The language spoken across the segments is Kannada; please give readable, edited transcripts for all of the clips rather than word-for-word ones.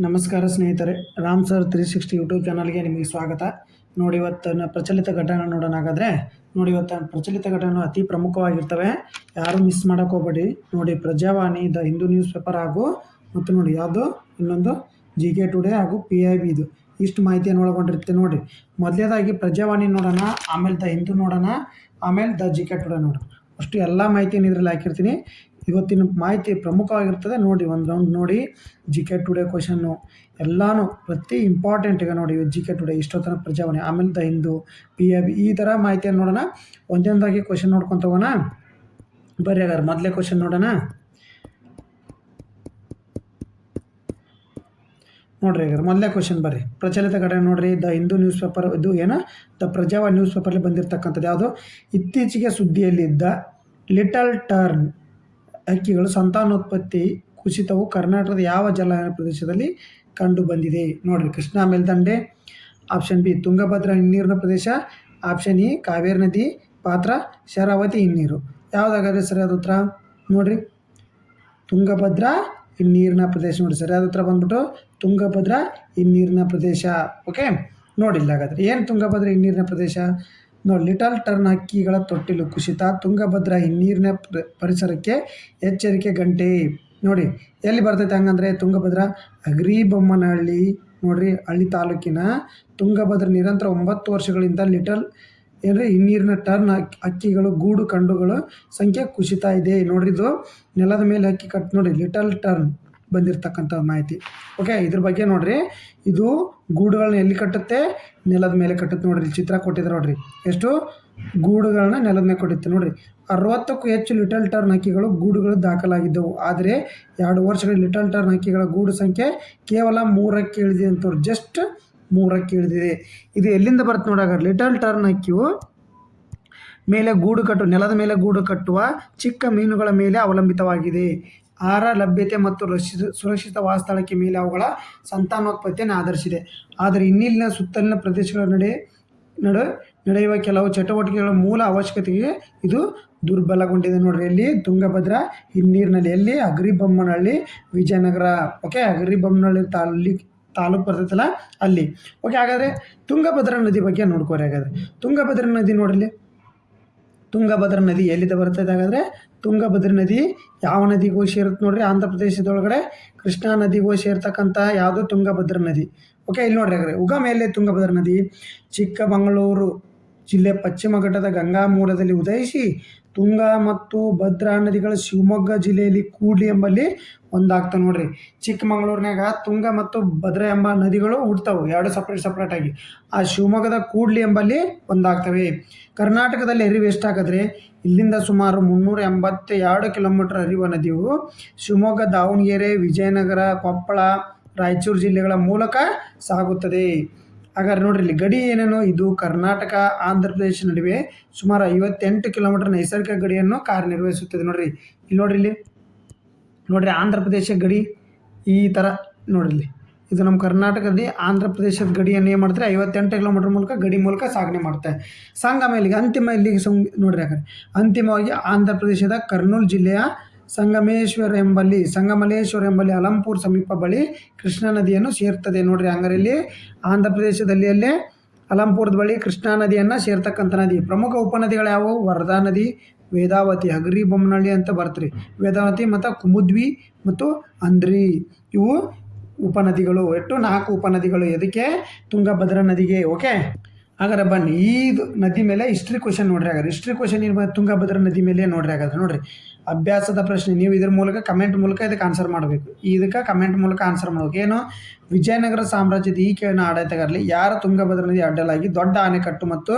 ನಮಸ್ಕಾರ ಸ್ನೇಹಿತರೆ, ರಾಮ್ ಸರ್ 360 ಯೂಟ್ಯೂಬ್ ಚಾನಲ್ಗೆ ನಿಮಗೆ ಸ್ವಾಗತ. ನೋಡಿ, ಇವತ್ತಿನ ಪ್ರಚಲಿತ ಘಟನೆ ನೋಡೋಣ. ಹಾಗಾದರೆ ನೋಡಿ, ಇವತ್ತಿನ ಪ್ರಚಲಿತ ಘಟನೆ ಅತಿ ಪ್ರಮುಖವಾಗಿರ್ತವೆ, ಯಾರು ಮಿಸ್ ಮಾಡೋಕೆ ಹೋಗಬೇಡಿ. ನೋಡಿ, Prajavani, the Hindu news paper ಹಾಗೂ ಮತ್ತು ನೋಡಿ ಯಾವುದು ಇನ್ನೊಂದು GK ಟುಡೇ ಹಾಗೂ PIB ಇದು ಇಷ್ಟು ಮಾಹಿತಿಯನ್ನು ಒಳಗೊಂಡಿರುತ್ತೆ. ನೋಡಿ, ಮೊದಲೇದಾಗಿ ಪ್ರಜಾವಾಣಿ ನೋಡೋಣ, ಆಮೇಲೆ ದ ಹಿಂದೂ ನೋಡೋಣ, ಆಮೇಲೆ ದ GK ಟುಡೇ ನೋಡೋಣ. ಅಷ್ಟು ಎಲ್ಲ ಮಾಹಿತಿಯನ್ನು ಇದರಲ್ಲಿ ಹಾಕಿರ್ತೀನಿ. ಇವತ್ತಿನ ಮಾಹಿತಿ ಪ್ರಮುಖವಾಗಿರ್ತದೆ. ನೋಡಿ, ಒಂದು ರೌಂಡ್ ನೋಡಿ, GK ಟುಡೇ ಕ್ವಶನ್ನು ಎಲ್ಲನೂ ಪ್ರತಿ ಇಂಪಾರ್ಟೆಂಟ್. ಈಗ ನೋಡಿ, GK ಟುಡೇ ಇಷ್ಟೊತ್ತನ ಪ್ರಜಾವಾಣಿ, ಆಮೇಲೆ ದ ಹಿಂದೂ, PIB ಈ ಥರ ಮಾಹಿತಿಯನ್ನು ನೋಡೋಣ. ಒಂದೊಂದಾಗಿ ಕ್ವಶನ್ ನೋಡ್ಕೊತ ಹೋಗೋಣ. ಬರ್ರಿ ಹಾಗಾದ್ರೆ ಮೊದಲೇ ಕ್ವಶನ್ ನೋಡೋಣ. ನೋಡ್ರಿ ಹಾಗಾದ್ರೆ ಮೊದಲೇ ಕ್ವಶನ್ ಬರ್ರಿ. ಪ್ರಚಲಿತ ಘಟನೆ ನೋಡ್ರಿ, ದ ಹಿಂದೂ ನ್ಯೂಸ್ ಪೇಪರ್, ಇದು ಏನು ದ ಪ್ರಜಾವಾಣಿ ನ್ಯೂಸ್ ಪೇಪರ್ಲಿ ಬಂದಿರತಕ್ಕಂಥದ್ದು ಯಾವುದು? ಇತ್ತೀಚೆಗೆ ಸುದ್ದಿಯಲ್ಲಿದ್ದ ಲಿಟಲ್ ಟರ್ನ್ ಹಕ್ಕಿಗಳು ಸಂತಾನೋತ್ಪತ್ತಿ ಕುಸಿತವು ಕರ್ನಾಟಕದ ಯಾವ ಜಲಾನಯನ ಪ್ರದೇಶದಲ್ಲಿ ಕಂಡು ಬಂದಿದೆ? ನೋಡ್ರಿ, ಕೃಷ್ಣಾ ಮೇಲ್ದಂಡೆ, ಆಪ್ಷನ್ ಬಿ ತುಂಗಭದ್ರಾ ಹಿನ್ನೀರಿನ ಪ್ರದೇಶ, ಆಪ್ಷನ್ ಇ ಕಾವೇರಿ ನದಿ ಪಾತ್ರ, ಶರಾವತಿ ಹಿನ್ನೀರು. ಯಾವುದಾಗಾದ್ರೆ ಸರಿಯಾದ ಉತ್ತರ? ನೋಡ್ರಿ, ತುಂಗಭದ್ರಾ ಹಿನ್ನೀರಿನ ಪ್ರದೇಶ. ನೋಡಿ, ಸರಿಯಾದ ಉತ್ತರ ಬಂದ್ಬಿಟ್ಟು ತುಂಗಭದ್ರಾ ಹಿನ್ನೀರಿನ ಪ್ರದೇಶ. ಓಕೆ, ನೋಡಿಲ್ಲ ಹಾಗಾದ್ರೆ ಏನು ತುಂಗಭದ್ರಾ ಹಿನ್ನೀರಿನ ಪ್ರದೇಶ? ನೋಡಿ, ಲಿಟಲ್ ಟರ್ನ್ ಹಕ್ಕಿಗಳ ತೊಟ್ಟಿಲು ಕುಸಿತ, ತುಂಗಭದ್ರಾ ಹಿನ್ನೀರಿನ ಪರಿಸರಕ್ಕೆ ಎಚ್ಚರಿಕೆ ಗಂಟೆ. ನೋಡಿ, ಎಲ್ಲಿ ಬರ್ತೈತೆ ಹಂಗಂದರೆ ತುಂಗಭದ್ರಾ ಅಗ್ರಿಬೊಮ್ಮನಹಳ್ಳಿ. ನೋಡ್ರಿ, ಹಳ್ಳಿ ತಾಲೂಕಿನ ತುಂಗಭದ್ರಾ ನಿರಂತರ 9 ವರ್ಷಗಳಿಂದ ಲಿಟಲ್ ಹಿನ್ನೀರಿನ ಟರ್ನ್ ಹಕ್ಕಿಗಳು ಗೂಡು ಕಂಡುಗಳ ಸಂಖ್ಯೆ ಕುಸಿತಾ ಇದೆ. ನೋಡ್ರಿ, ಇದು ನೆಲದ ಮೇಲೆ ಹಕ್ಕಿ ನೋಡಿ, ಲಿಟಲ್ ಟರ್ನ್ ಬಂದಿರತಕ್ಕಂಥ ಮಾಹಿತಿ. ಓಕೆ, ಇದ್ರ ಬಗ್ಗೆ ನೋಡ್ರಿ, ಇದು ಗೂಡುಗಳನ್ನ ಎಲ್ಲಿ ಕಟ್ಟುತ್ತೆ? ನೆಲದ ಮೇಲೆ ಕಟ್ಟುತ್ತೆ. ನೋಡ್ರಿ, ಚಿತ್ರ ಕೊಟ್ಟಿದ್ದಾರೆ ನೋಡ್ರಿ, ಎಷ್ಟು ಗೂಡುಗಳನ್ನ ನೆಲದ ಮೇಲೆ ಕೊಡುತ್ತೆ. ನೋಡ್ರಿ, 60ಕ್ಕೂ ಹೆಚ್ಚು ಲಿಟಲ್ ಟರ್ನ್ ಹಕ್ಕಿಗಳು ಗೂಡುಗಳು ದಾಖಲಾಗಿದ್ದವು. ಆದರೆ 2 ವರ್ಷಗಳಲ್ಲಿ ಲಿಟಲ್ ಟರ್ನ್ ಹಕ್ಕಿಗಳ ಗೂಡು ಸಂಖ್ಯೆ ಕೇವಲ 3ಕ್ಕೆ ಇಳಿದಿದೆ ಅಂತ. ಜಸ್ಟ್ 3ಕ್ಕೆ ಇಳಿದಿದೆ. ಇದು ಎಲ್ಲಿಂದ ಬರುತ್ತೆ ನೋಡಾಗ? ಲಿಟಲ್ ಟರ್ನ್ ಹಕ್ಕಿಯು ಮೇಲೆ ಗೂಡು ನೆಲದ ಮೇಲೆ ಗೂಡು ಕಟ್ಟುವ ಚಿಕ್ಕ ಮೀನುಗಳ ಮೇಲೆ ಅವಲಂಬಿತವಾಗಿದೆ. ಆಹಾರ ಲಭ್ಯತೆ ಮತ್ತು ಸುರಕ್ಷಿತ ವಾಸಸ್ಥಳಕ್ಕೆ ಮೇಲೆ ಅವುಗಳ ಸಂತಾನೋತ್ಪತ್ತಿಯನ್ನು ಆಧರಿಸಿದೆ. ಆದರೆ ಇನ್ನಿಲ್ಲಿನ ಸುತ್ತಲಿನ ಪ್ರದೇಶಗಳ ನಡೆಯುವ ಕೆಲವು ಚಟುವಟಿಕೆಗಳ ಮೂಲ ಅವಶ್ಯಕತೆಗೆ ಇದು ದುರ್ಬಲಗೊಂಡಿದೆ. ನೋಡ್ರಿ, ಎಲ್ಲಿ? ತುಂಗಭದ್ರಾ ಹಿನ್ನೀರಿನಲ್ಲಿ. ಎಲ್ಲಿ? ಅಗ್ರಿಬೊಮ್ಮನಹಳ್ಳಿ, ವಿಜಯನಗರ. ಓಕೆ, ಅಗ್ರಿಬೊಮ್ಮನಹಳ್ಳಿ ತಾಲೂಕು ಬರ್ತೈತಲ್ಲ ಅಲ್ಲಿ. ಓಕೆ, ಹಾಗಾದರೆ ತುಂಗಭದ್ರಾ ನದಿ ಬಗ್ಗೆ ನೋಡ್ಕೋರಿ. ಹಾಗಾದರೆ ತುಂಗಭದ್ರಾ ನದಿ ನೋಡ್ರಿ, ತುಂಗಭದ್ರಾ ನದಿ ಎಲ್ಲಿಂದ ಬರ್ತದೆ? ಹಾಗಾದರೆ ತುಂಗಭದ್ರಾ ನದಿ ಯಾವ ನದಿಗೂ ಸೇರುತ್ತೆ ನೋಡ್ರಿ? ಆಂಧ್ರ ಪ್ರದೇಶದೊಳಗಡೆ ಕೃಷ್ಣಾ ನದಿಗೂ ಸೇರ್ತಕ್ಕಂಥ ಯಾವುದು? ತುಂಗಭದ್ರಾ ನದಿ. ಓಕೆ, ಇಲ್ಲಿ ನೋಡ್ರಿ ಹಾಗಾದ್ರೆ ಉಗಮ ಎಲ್ಲಿ? ತುಂಗಭದ್ರಾ ನದಿ ಚಿಕ್ಕಮಗಳೂರು ಜಿಲ್ಲೆ ಪಶ್ಚಿಮ ಘಟ್ಟದ ಗಂಗಾ ಮೂಲದಲ್ಲಿ ಉದಯಿಸಿ ತುಂಗಾ ಮತ್ತು ಭದ್ರಾ ನದಿಗಳು ಶಿವಮೊಗ್ಗ ಜಿಲ್ಲೆಯಲ್ಲಿ ಕೂಡ್ಲಿ ಎಂಬಲ್ಲಿ ಒಂದಾಗ್ತವೆ. ನೋಡ್ರಿ, ಚಿಕ್ಕಮಗಳೂರಿನಾಗ ತುಂಗ ಮತ್ತು ಭದ್ರಾ ಎಂಬ ನದಿಗಳು ಹುಡ್ತಾವೆ, 2 ಸಪ್ರೇಟಾಗಿ. ಆ ಶಿವಮೊಗ್ಗದ ಕೂಡ್ಲಿ ಎಂಬಲ್ಲಿ ಒಂದಾಗ್ತವೆ. ಕರ್ನಾಟಕದಲ್ಲಿ ಹರಿವು ಎಷ್ಟಾಗಿದ್ರೆ ಇಲ್ಲಿಂದ ಸುಮಾರು 382 ಕಿಲೋಮೀಟರ್ ಹರಿಯುವ ನದಿಯು ಶಿವಮೊಗ್ಗ, ದಾವಣಗೆರೆ, ವಿಜಯನಗರ, ಕೊಪ್ಪಳ, ರಾಯಚೂರು ಜಿಲ್ಲೆಗಳ ಮೂಲಕ ಸಾಗುತ್ತದೆ. ಹಾಗಾದ್ರೆ ನೋಡ್ರಿ, ಇಲ್ಲಿ ಗಡಿ ಏನೇನು? ಇದು ಕರ್ನಾಟಕ ಆಂಧ್ರ ಪ್ರದೇಶ ನಡುವೆ ಸುಮಾರು 58 ಕಿಲೋಮೀಟರ್ ನೈಸರ್ಗಿಕ ಗಡಿಯನ್ನು ಕಾರ್ಯನಿರ್ವಹಿಸುತ್ತದೆ. ನೋಡ್ರಿ, ಇಲ್ಲಿ ನೋಡ್ರಿ ಆಂಧ್ರ ಪ್ರದೇಶ ಗಡಿ ಈ ಥರ ನೋಡ್ರಿ. ಇದು ನಮ್ಮ ಕರ್ನಾಟಕದಲ್ಲಿ ಆಂಧ್ರ ಪ್ರದೇಶದ ಗಡಿಯನ್ನು ಏನು ಮಾಡ್ತಾರೆ? 58 ಕಿಲೋಮೀಟರ್ ಮೂಲಕ ಗಡಿ ಮೂಲಕ ಸಾಗಣೆ ಮಾಡುತ್ತೆ. ಸಂಗಮ ಇಲ್ಲಿಗೆ ಅಂತಿಮ ಇಲ್ಲಿಗೆ ನೋಡ್ರಿ. ಯಾಕಂದ್ರೆ ಅಂತಿಮವಾಗಿ ಆಂಧ್ರ ಪ್ರದೇಶದ ಕರ್ನೂಲ್ ಜಿಲ್ಲೆಯ ಸಂಗಮೇಶ್ವರ ಎಂಬಲ್ಲಿ ಅಲಂಪುರ್ ಸಮೀಪ ಬಳಿ ಕೃಷ್ಣಾ ನದಿಯನ್ನು ಸೇರ್ತದೆ. ನೋಡ್ರಿ, ಹಂಗಾರಲ್ಲಿ ಆಂಧ್ರ ಪ್ರದೇಶದಲ್ಲಿ ಅಲ್ಲೇ ಅಲಂಪುರದ ಬಳಿ ಕೃಷ್ಣಾ ನದಿಯನ್ನು ಸೇರ್ತಕ್ಕಂಥ ನದಿ. ಪ್ರಮುಖ ಉಪನದಿಗಳು ಯಾವುವು? ವರದಾ ನದಿ, ವೇದಾವತಿ, ಅಗ್ರಿಬೊಮ್ಮನಹಳ್ಳಿ ಅಂತ ಬರ್ತ್ರಿ. ವೇದಾವತಿ ಮತ್ತು ಕುಮುದ್ವಿ ಮತ್ತು ಅಂದ್ರಿ, ಇವು ಉಪನದಿಗಳು. ಒಟ್ಟು 4 ಉಪನದಿಗಳು. ಎದಕ್ಕೆ? ತುಂಗಭದ್ರಾ ನದಿಗೆ. ಓಕೆ, ಹಾಗಾದ್ರೆ ಬನ್ನಿ ಇದು ನದಿ ಮೇಲೆ ಹಿಸ್ಟ್ರಿ ಕ್ವಶನ್ ನೋಡ್ರಿ. ಹಾಗಾದ್ರೆ ಹಿಸ್ಟ್ರಿ ಕ್ವಶನ್ ಇರ್ಬೋದು ತುಂಗಭದ್ರಾ ನದಿ ಮೇಲೆ ನೋಡ್ರಿ. ಹಾಗಾದ್ರೆ ನೋಡ್ರಿ, ಅಭ್ಯಾಸದ ಪ್ರಶ್ನೆ. ನೀವು ಇದ್ರ ಮೂಲಕ ಕಮೆಂಟ್ ಮೂಲಕ ಇದಕ್ಕೆ ಆನ್ಸರ್ ಮಾಡಬೇಕು. ಇದಕ್ಕೆ ಕಮೆಂಟ್ ಮೂಲಕ ಆನ್ಸರ್ ಮಾಡಬೇಕು. ಏನು? ವಿಜಯನಗರ ಸಾಮ್ರಾಜ್ಯದ ಈ ಕೆಳಗಿನ ಆಡಳಿತಗಾರರಲ್ಲಿ ಯಾರು ತುಂಗಭದ್ರಾ ನದಿ ಅಡ್ಡಲಾಗಿ ದೊಡ್ಡ ಆಣೆಕಟ್ಟು ಮತ್ತು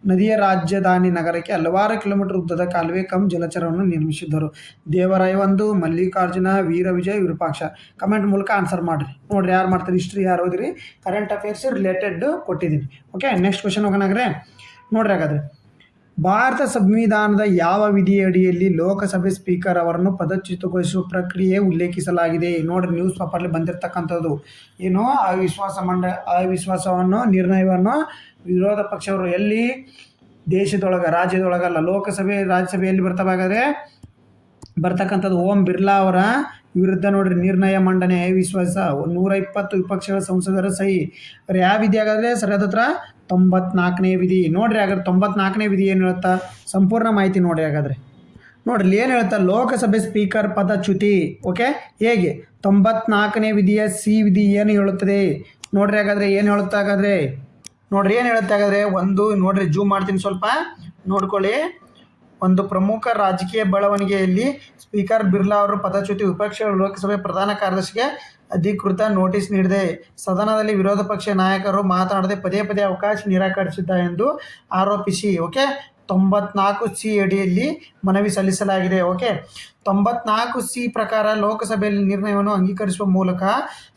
ನದಿಯ ರಾಜಧಾನಿ ನಗರಕ್ಕೆ ಹಲವಾರು ಕಿಲೋಮೀಟರ್ ಉದ್ದದ ಕಾಲುವೆ ಕಮ್ ಜಲಚರವನ್ನು ನಿರ್ಮಿಸಿದ್ದರು? ದೇವರಾಯ 1, ಮಲ್ಲಿಕಾರ್ಜುನ, ವೀರವಿಜಯ, ವಿರೂಪಾಕ್ಷ. ಕಮೆಂಟ್ ಮೂಲಕ ಆನ್ಸರ್ ಮಾಡಿರಿ. ನೋಡ್ರಿ, ಯಾರು ಮಾಡ್ತಾರೆ? ಹಿಸ್ಟ್ರಿ ಯಾರು ಓದಿರಿ? ಕರೆಂಟ್ ಅಫೇರ್ಸ್ ರಿಲೇಟೆಡ್ ಕೊಟ್ಟಿದ್ದೀನಿ. ಓಕೆ, ನೆಕ್ಸ್ಟ್ ಕ್ವಶನ್ ಹೋಗೋಣಾಗ್ರೆ. ನೋಡ್ರಿ, ಹಾಗಾದ್ರೆ ಭಾರತ ಸಂವಿಧಾನದ ಯಾವ ವಿಧಿಯಡಿಯಲ್ಲಿ ಲೋಕಸಭೆ ಸ್ಪೀಕರ್ ಅವರನ್ನು ಪದಚ್ಯುತಗೊಳಿಸುವ ಪ್ರಕ್ರಿಯೆ ಉಲ್ಲೇಖಿಸಲಾಗಿದೆ? ನೋಡ್ರಿ, ನ್ಯೂಸ್ ಪೇಪರ್ಲಿ ಬಂದಿರತಕ್ಕಂಥದ್ದು. ಏನು? ಅವಿಶ್ವಾಸವನ್ನು ನಿರ್ಣಯವನ್ನು ವಿರೋಧ ಪಕ್ಷವರು ಎಲ್ಲಿ? ದೇಶದೊಳಗೆ, ರಾಜ್ಯದೊಳಗಲ್ಲ. ಲೋಕಸಭೆ ರಾಜ್ಯಸಭೆಯಲ್ಲಿ ಬರ್ತವೆ. ಹಾಗಾದರೆ ಬರ್ತಕ್ಕಂಥದ್ದು ಓಂ ಬಿರ್ಲಾ ಅವರ ವಿರುದ್ಧ ನೋಡ್ರಿ ನಿರ್ಣಯ ಮಂಡನೆ ವಿಶ್ವಾಸ 120 ವಿಪಕ್ಷಗಳ ಸಂಸದರ ಸಹಿ. ಯಾವ ವಿಧಿ ಹಾಗಾದ್ರೆ ಸರಿಯಾದ ಉತ್ತರ 94ನೇ ವಿಧಿ. ನೋಡ್ರಿ ಹಾಗಾದ್ರೆ 94ನೇ ವಿಧಿ ಏನು ಹೇಳುತ್ತಾ ಸಂಪೂರ್ಣ ಮಾಹಿತಿ ನೋಡ್ರಿ. ಹಾಗಾದ್ರೆ ನೋಡ್ರಿ ಏನು ಹೇಳ್ತಾ ಲೋಕಸಭೆ ಸ್ಪೀಕರ್ ಪದಚ್ಯುತಿ. ಓಕೆ, ಹೇಗೆ 94ನೇ ವಿಧಿಯ ಸಿ ವಿಧಿ ಏನು ಹೇಳುತ್ತದೆ ನೋಡ್ರಿ. ಹಾಗಾದ್ರೆ ಏನು ಹೇಳುತ್ತಾ ಹಾಗಾದ್ರೆ ನೋಡ್ರಿ ಏನು ಹೇಳುತ್ತೆ ಹಾಗಾದ್ರೆ ಒಂದು ನೋಡ್ರಿ ಜೂಮ್ ಮಾಡ್ತೀನಿ ಸ್ವಲ್ಪ ನೋಡ್ಕೊಳ್ಳಿ. ಒಂದು ಪ್ರಮುಖ ರಾಜಕೀಯ ಬೆಳವಣಿಗೆಯಲ್ಲಿ ಸ್ಪೀಕರ್ ಬಿರ್ಲಾ ಅವರು ಪದಚ್ಯುತಿ ವಿಪಕ್ಷಗಳು ಲೋಕಸಭೆ ಪ್ರಧಾನ ಕಾರ್ಯದರ್ಶಿಗೆ ಅಧಿಕೃತ ನೋಟಿಸ್ ನೀಡಿದೆ. ಸದನದಲ್ಲಿ ವಿರೋಧ ಪಕ್ಷ ನಾಯಕರು ಮಾತನಾಡದೆ ಪದೇ ಪದೇ ಅವಕಾಶ ನಿರಾಕರಿಸಿದ್ದಾರೆ ಎಂದು ಆರೋಪಿಸಿ ಓಕೆ 94C ಅಡಿಯಲ್ಲಿ ಮನವಿ ಸಲ್ಲಿಸಲಾಗಿದೆ. ಓಕೆ, 94C ಪ್ರಕಾರ ಲೋಕಸಭೆಯಲ್ಲಿ ನಿರ್ಣಯವನ್ನು ಅಂಗೀಕರಿಸುವ ಮೂಲಕ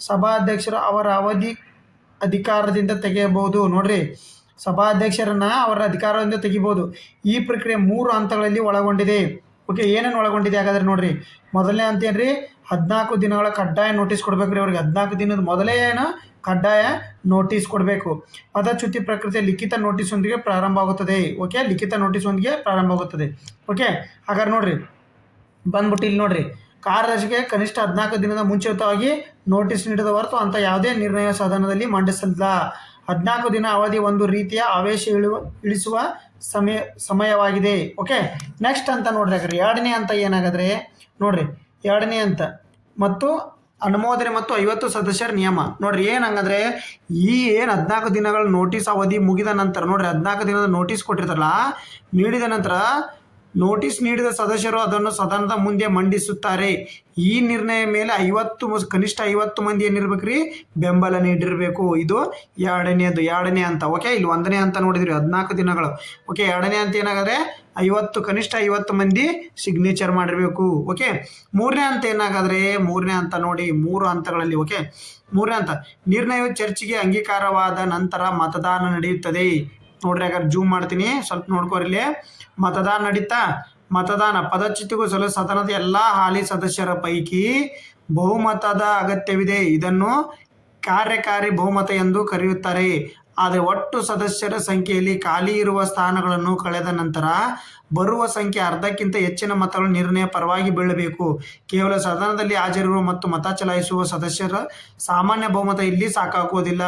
ಸಭಾಧ್ಯಕ್ಷರು ಅವರ ಅಧಿಕಾರದಿಂದ ತೆಗೆಯಬಹುದು. ನೋಡ್ರಿ, ಸಭಾಧ್ಯಕ್ಷರನ್ನ ಅವರ ಅಧಿಕಾರದಿಂದ ತೆಗಿಬೋದು. ಈ ಪ್ರಕ್ರಿಯೆ 3 ಹಂತಗಳಲ್ಲಿ ಒಳಗೊಂಡಿದೆ. ಓಕೆ, ಏನೇನು ಒಳಗೊಂಡಿದೆ ಹಾಗಾದ್ರೆ ನೋಡ್ರಿ. ಮೊದಲನೇ ಹಂತ ಏನ್ರಿ 14 ದಿನಗಳ ಕಡ್ಡಾಯ ನೋಟಿಸ್ ಕೊಡ್ಬೇಕ್ರಿ ಅವ್ರಿಗೆ. 14 ದಿನದ ಮೊದಲೇ ಕಡ್ಡಾಯ ನೋಟಿಸ್ ಕೊಡಬೇಕು. ಪದಚ್ಯುತಿ ಪ್ರಕ್ರಿಯೆ ಲಿಖಿತ ನೋಟಿಸ್ನೊಂದಿಗೆ ಪ್ರಾರಂಭವಾಗುತ್ತದೆ. ಓಕೆ, ಲಿಖಿತ ನೋಟಿಸ್ನೊಂದಿಗೆ ಪ್ರಾರಂಭವಾಗುತ್ತದೆ. ಓಕೆ, ಹಾಗಾದ್ರೆ ನೋಡ್ರಿ ಬಂದ್ಬಿಟ್ಟು ಇಲ್ಲಿ ನೋಡ್ರಿ ಕಾರ್ಯದರ್ಶಿಗೆ ಕನಿಷ್ಠ 14 ದಿನದ ಮುಂಚಿತವಾಗಿ ನೋಟಿಸ್ ನೀಡಿದ ಹೊರತು ಅಂತ ಯಾವುದೇ ನಿರ್ಣಯ ಸದನದಲ್ಲಿ ಮಂಡಿಸಲ್ಲ. 14 ದಿನ ಅವಧಿ ಒಂದು ರೀತಿಯ ಆವೇಶ ಇಳಿಸುವ ಸಮಯವಾಗಿದೆ. ಓಕೆ, ನೆಕ್ಸ್ಟ್ ಅಂತ ನೋಡ್ರಿ ಹಾಗಾದ್ರೆ ಎರಡನೇ ಹಂತ ಏನಾಗಾದ್ರೆ ನೋಡ್ರಿ ಎರಡನೇ ಹಂತ ಮತ್ತು ಅನುಮೋದನೆ ಮತ್ತು 50 ಸದಸ್ಯರ ನಿಯಮ. ನೋಡ್ರಿ ಏನಂಗಂದ್ರೆ ಏನು 14 ದಿನಗಳ ನೋಟಿಸ್ ಅವಧಿ ಮುಗಿದ ನಂತರ ನೋಡ್ರಿ 14 ದಿನದ ನೋಟಿಸ್ ಕೊಟ್ಟಿರ್ತಾರಲ್ಲ, ನೀಡಿದ ನಂತರ ನೋಟಿಸ್ ನೀಡಿದ ಸದಸ್ಯರು ಅದನ್ನು ಸದನದ ಮುಂದೆ ಮಂಡಿಸುತ್ತಾರೆ. ಈ ನಿರ್ಣಯ ಮೇಲೆ ಕನಿಷ್ಠ 50 ಮಂದಿ ಏನಿರ್ಬೇಕ್ರಿ ಬೆಂಬಲ ನೀಡಿರಬೇಕು. ಇದು ಎರಡನೇ ಹಂತ. ಓಕೆ, ಇಲ್ಲಿ ಒಂದನೇ ಹಂತ ನೋಡಿದ್ರಿ 14 ದಿನಗಳು. ಓಕೆ, ಎರಡನೇ ಹಂತ ಏನಾಗಾದ್ರೆ ಕನಿಷ್ಠ 50 ಮಂದಿ ಸಿಗ್ನೇಚರ್ ಮಾಡಿರಬೇಕು. ಓಕೆ, ಮೂರನೇ ಹಂತ ಏನಾಗಾದ್ರೆ ಮೂರನೇ ಹಂತ ನೋಡಿ 3 ಹಂತಗಳಲ್ಲಿ. ಓಕೆ, ಮೂರನೇ ಹಂತ ನಿರ್ಣಯವು ಚರ್ಚೆಗೆ ಅಂಗೀಕಾರವಾದ ನಂತರ ಮತದಾನ ನಡೆಯುತ್ತದೆ. ನೋಡ್ರಿ ಹಾಗಾದ್ರೆ ಜೂಮ್ ಮಾಡ್ತೀನಿ ಸ್ವಲ್ಪ ನೋಡ್ಕೋರಿಲ್ಲಿ. ಮತದಾನ ಪದಚ್ಯುತಿಗೊಳಿಸಲು ಸದನದ ಎಲ್ಲ ಹಾಲಿ ಸದಸ್ಯರ ಪೈಕಿ ಬಹುಮತದ ಅಗತ್ಯವಿದೆ. ಇದನ್ನು ಕಾರ್ಯಕಾರಿ ಬಹುಮತ ಎಂದು ಕರೆಯುತ್ತಾರೆ. ಆದರೆ ಒಟ್ಟು ಸದಸ್ಯರ ಸಂಖ್ಯೆಯಲ್ಲಿ ಖಾಲಿ ಇರುವ ಸ್ಥಾನಗಳನ್ನು ಕಳೆದ ನಂತರ ಬರುವ ಸಂಖ್ಯೆ ಅರ್ಧಕ್ಕಿಂತ ಹೆಚ್ಚಿನ ಮತಗಳು ನಿರ್ಣಯ ಪರವಾಗಿ ಬೀಳಬೇಕು. ಕೇವಲ ಸದನದಲ್ಲಿ ಹಾಜರಿರುವ ಮತ್ತು ಮತ ಚಲಾಯಿಸುವ ಸದಸ್ಯರ ಸಾಮಾನ್ಯ ಬಹುಮತ ಇಲ್ಲಿ ಸಾಕಾಗುವುದಿಲ್ಲ.